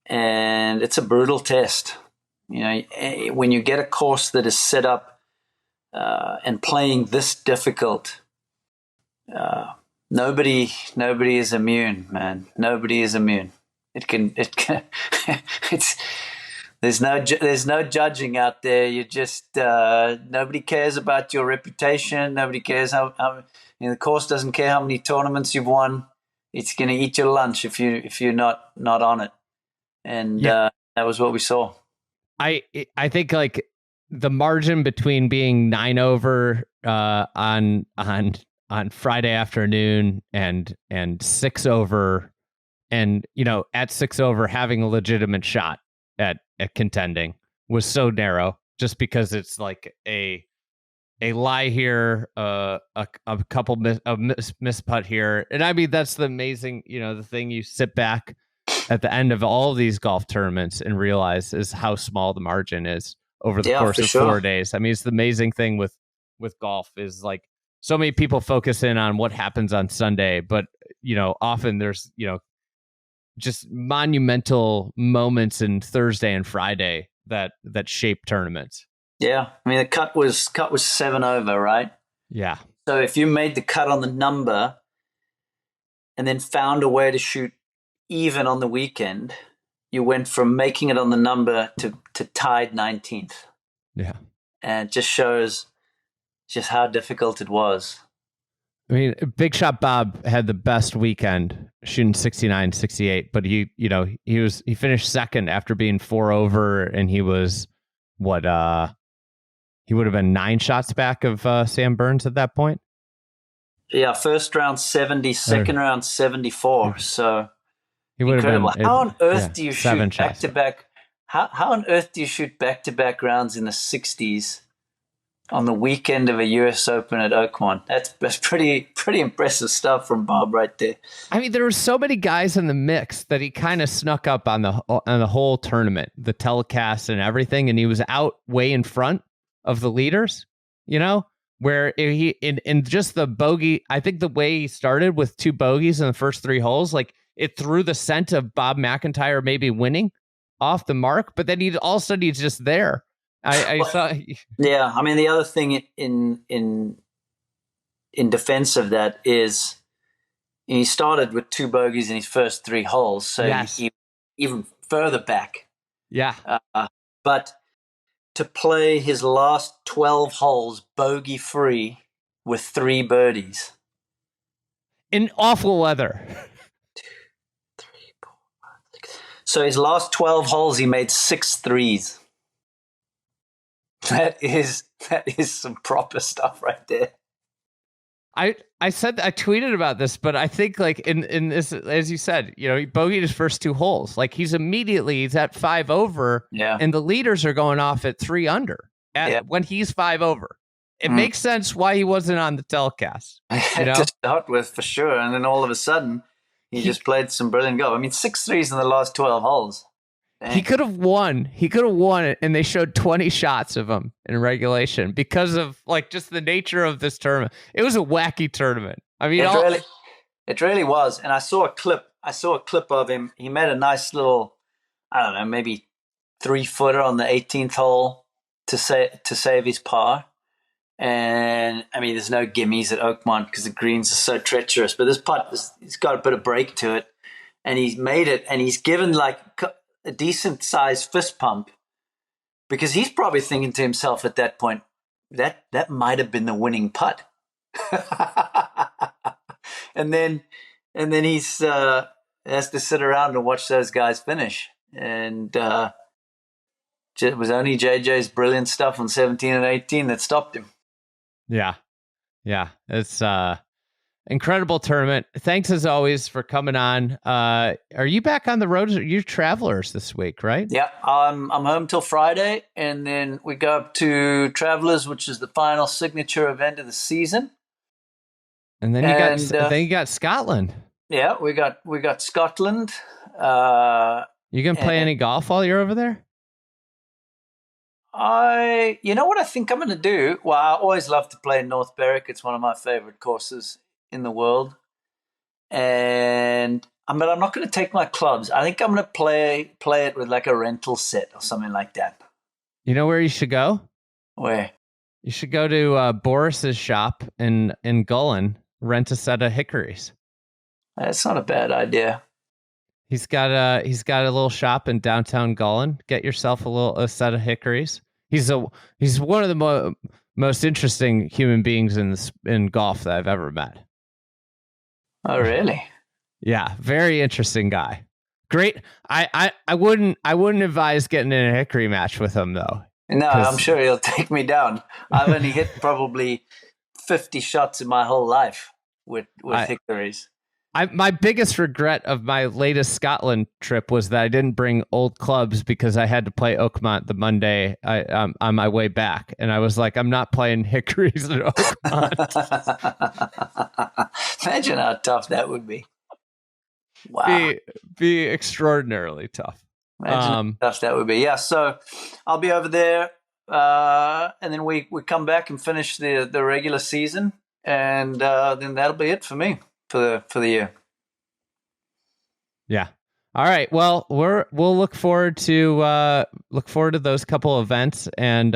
and it's a brutal test. When you get a course that is set up and playing this difficult. Nobody is immune, man. Nobody is immune. There's no judging out there. You just nobody cares about your reputation. Nobody cares how the course doesn't care how many tournaments you've won. It's going to eat your lunch if you're not on it. And that was what we saw. I think the margin between being 9 over on Friday afternoon and 6 over, and at 6 over having a legitimate shot at contending was so narrow, just because it's like a lie here, a couple miss putt here, and I mean that's the amazing the thing you sit back at the end of all of these golf tournaments and realize is how small the margin is over the course of 4 days. I mean, it's the amazing thing with golf is so many people focus in on what happens on Sunday, but often there's just monumental moments in Thursday and Friday that shape tournaments. Yeah, I mean the cut was 7 over, right? Yeah. So if you made the cut on the number and then found a way to shoot even on the weekend, you went from making it on the number to tied 19th. Yeah. And it just shows just how difficult it was. I mean, Big Shot Bob had the best weekend shooting 69, 68, but he finished second after being 4 over, and he was he would have been 9 shots back of Sam Burns at that point. Yeah, first round 70, second round 74. So he would incredible. Have been, how on earth do you 7 shoot back to back? How on earth do you shoot back to back rounds in the 60s on the weekend of a US Open at Oakmont? That's pretty impressive stuff from Bob right there. I mean, there were so many guys in the mix that he kind of snuck up on the whole tournament, the telecast and everything, and he was out way in front of the leaders, where he in just the bogey. I think the way he started with 2 bogeys in the first 3 holes, like it threw the scent of Bob MacIntyre maybe winning off the mark, but then all of a sudden he's just there. I thought. Yeah, I mean the other thing in defense of that is he started with 2 bogeys in his first 3 holes, so yes. he even further back. Yeah, but to play his last 12 holes bogey free with 3 birdies in awful weather. 2, 3, 4, 5, 6. So his last 12 holes he made 6 threes. That is some proper stuff right there. I tweeted about this, but I think like in this, as you said, he bogeyed his first 2 holes. Like he's at 5 over, and the leaders are going off at 3 under when he's 5 over. It makes sense why he wasn't on the telecast. To start with, for sure, and then all of a sudden he just played some brilliant golf. I mean, 6 threes in the last 12 holes. Dang. He could have won. He could have won it, and they showed 20 shots of him in regulation because of like just the nature of this tournament. It was a wacky tournament. I mean, it really was. And I saw a clip of him. He made a nice little, I don't know, maybe 3-footer on the 18th hole to save his par. And I mean, there's no gimmies at Oakmont because the greens are so treacherous. But this putt, it's got a bit of break to it, and he's made it, and he's given like a decent sized fist pump because he's probably thinking to himself at that point that might have been the winning putt. and then he's has to sit around and watch those guys finish, and it was only JJ's brilliant stuff on 17 and 18 that stopped him. Yeah it's incredible tournament. Thanks as always for coming on. Are you back on the road? You're Travelers this week, right? Yeah, I'm home till Friday, and then we go up to Travelers, which is the final signature event of the season. And then you got Scotland. Yeah, we got Scotland. You gonna play any golf while you're over there? You know what I think I'm going to do? Well, I always love to play in North Berwick. It's one of my favorite courses in the world. But I'm not going to take my clubs. I think I'm going to play it with like a rental set or something like that. You know where you should go? Where? You should go to Boris's shop in Gullen, rent a set of hickories. That's not a bad idea. He's got a little shop in downtown Gullen. Get yourself a set of hickories. He's one of the most interesting human beings in golf that I've ever met. Oh, really? Yeah, very interesting guy. Great. I wouldn't advise getting in a hickory match with him though. No, I'm sure he'll take me down. I've only hit probably 50 shots in my whole life with hickories. My biggest regret of my latest Scotland trip was that I didn't bring old clubs because I had to play Oakmont the Monday on my way back. And I was like, I'm not playing hickories at Oakmont. Imagine how tough that would be. Wow. Be extraordinarily tough. Imagine how tough that would be. Yeah, so I'll be over there, and then we come back and finish the regular season, and then that'll be it for me. For the year. Yeah. All right. Well, we'll look forward to those couple events, and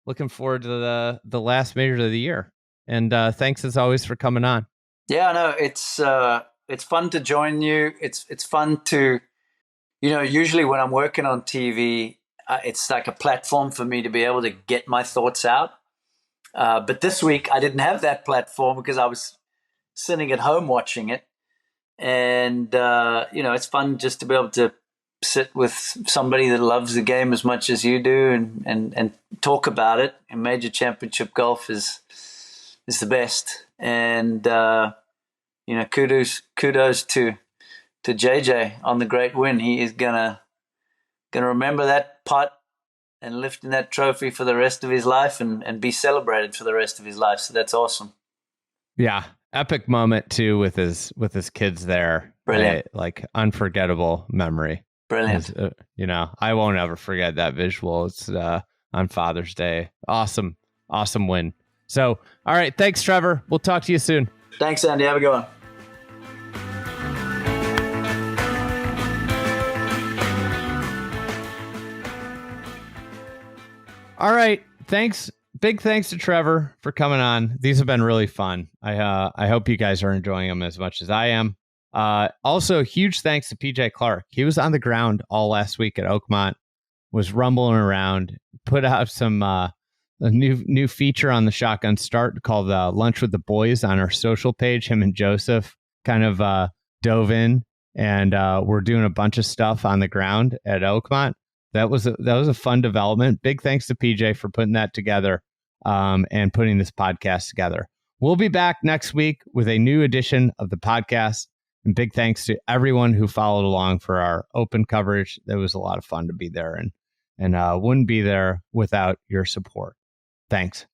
looking forward to the last major of the year. And thanks as always for coming on. Yeah, no, it's fun to join you. It's fun to, usually when I'm working on TV, it's like a platform for me to be able to get my thoughts out. But this week I didn't have that platform because I was sitting at home watching it. And, it's fun just to be able to sit with somebody that loves the game as much as you do and talk about it. And Major Championship golf is the best. And, kudos to JJ on the great win. He is gonna remember that putt and lifting that trophy for the rest of his life and be celebrated for the rest of his life. So that's awesome. Yeah. Epic moment too with his kids there. Brilliant. Like unforgettable memory. Brilliant. I won't ever forget that visual. It's on Father's Day. Awesome win. So, all right. Thanks, Trevor. We'll talk to you soon. Thanks, Andy. Have a good one. All right. Thanks. Big thanks to Trevor for coming on. These have been really fun. I hope you guys are enjoying them as much as I am. Also, huge thanks to PJ Clark. He was on the ground all last week at Oakmont, was rumbling around, put out some a new feature on the Shotgun Start called Lunch with the Boys on our social page. Him and Joseph kind of dove in, and we're doing a bunch of stuff on the ground at Oakmont. That was a fun development. Big thanks to PJ for putting that together and putting this podcast together. We'll be back next week with a new edition of the podcast. And big thanks to everyone who followed along for our open coverage. It was a lot of fun to be there and wouldn't be there without your support. Thanks.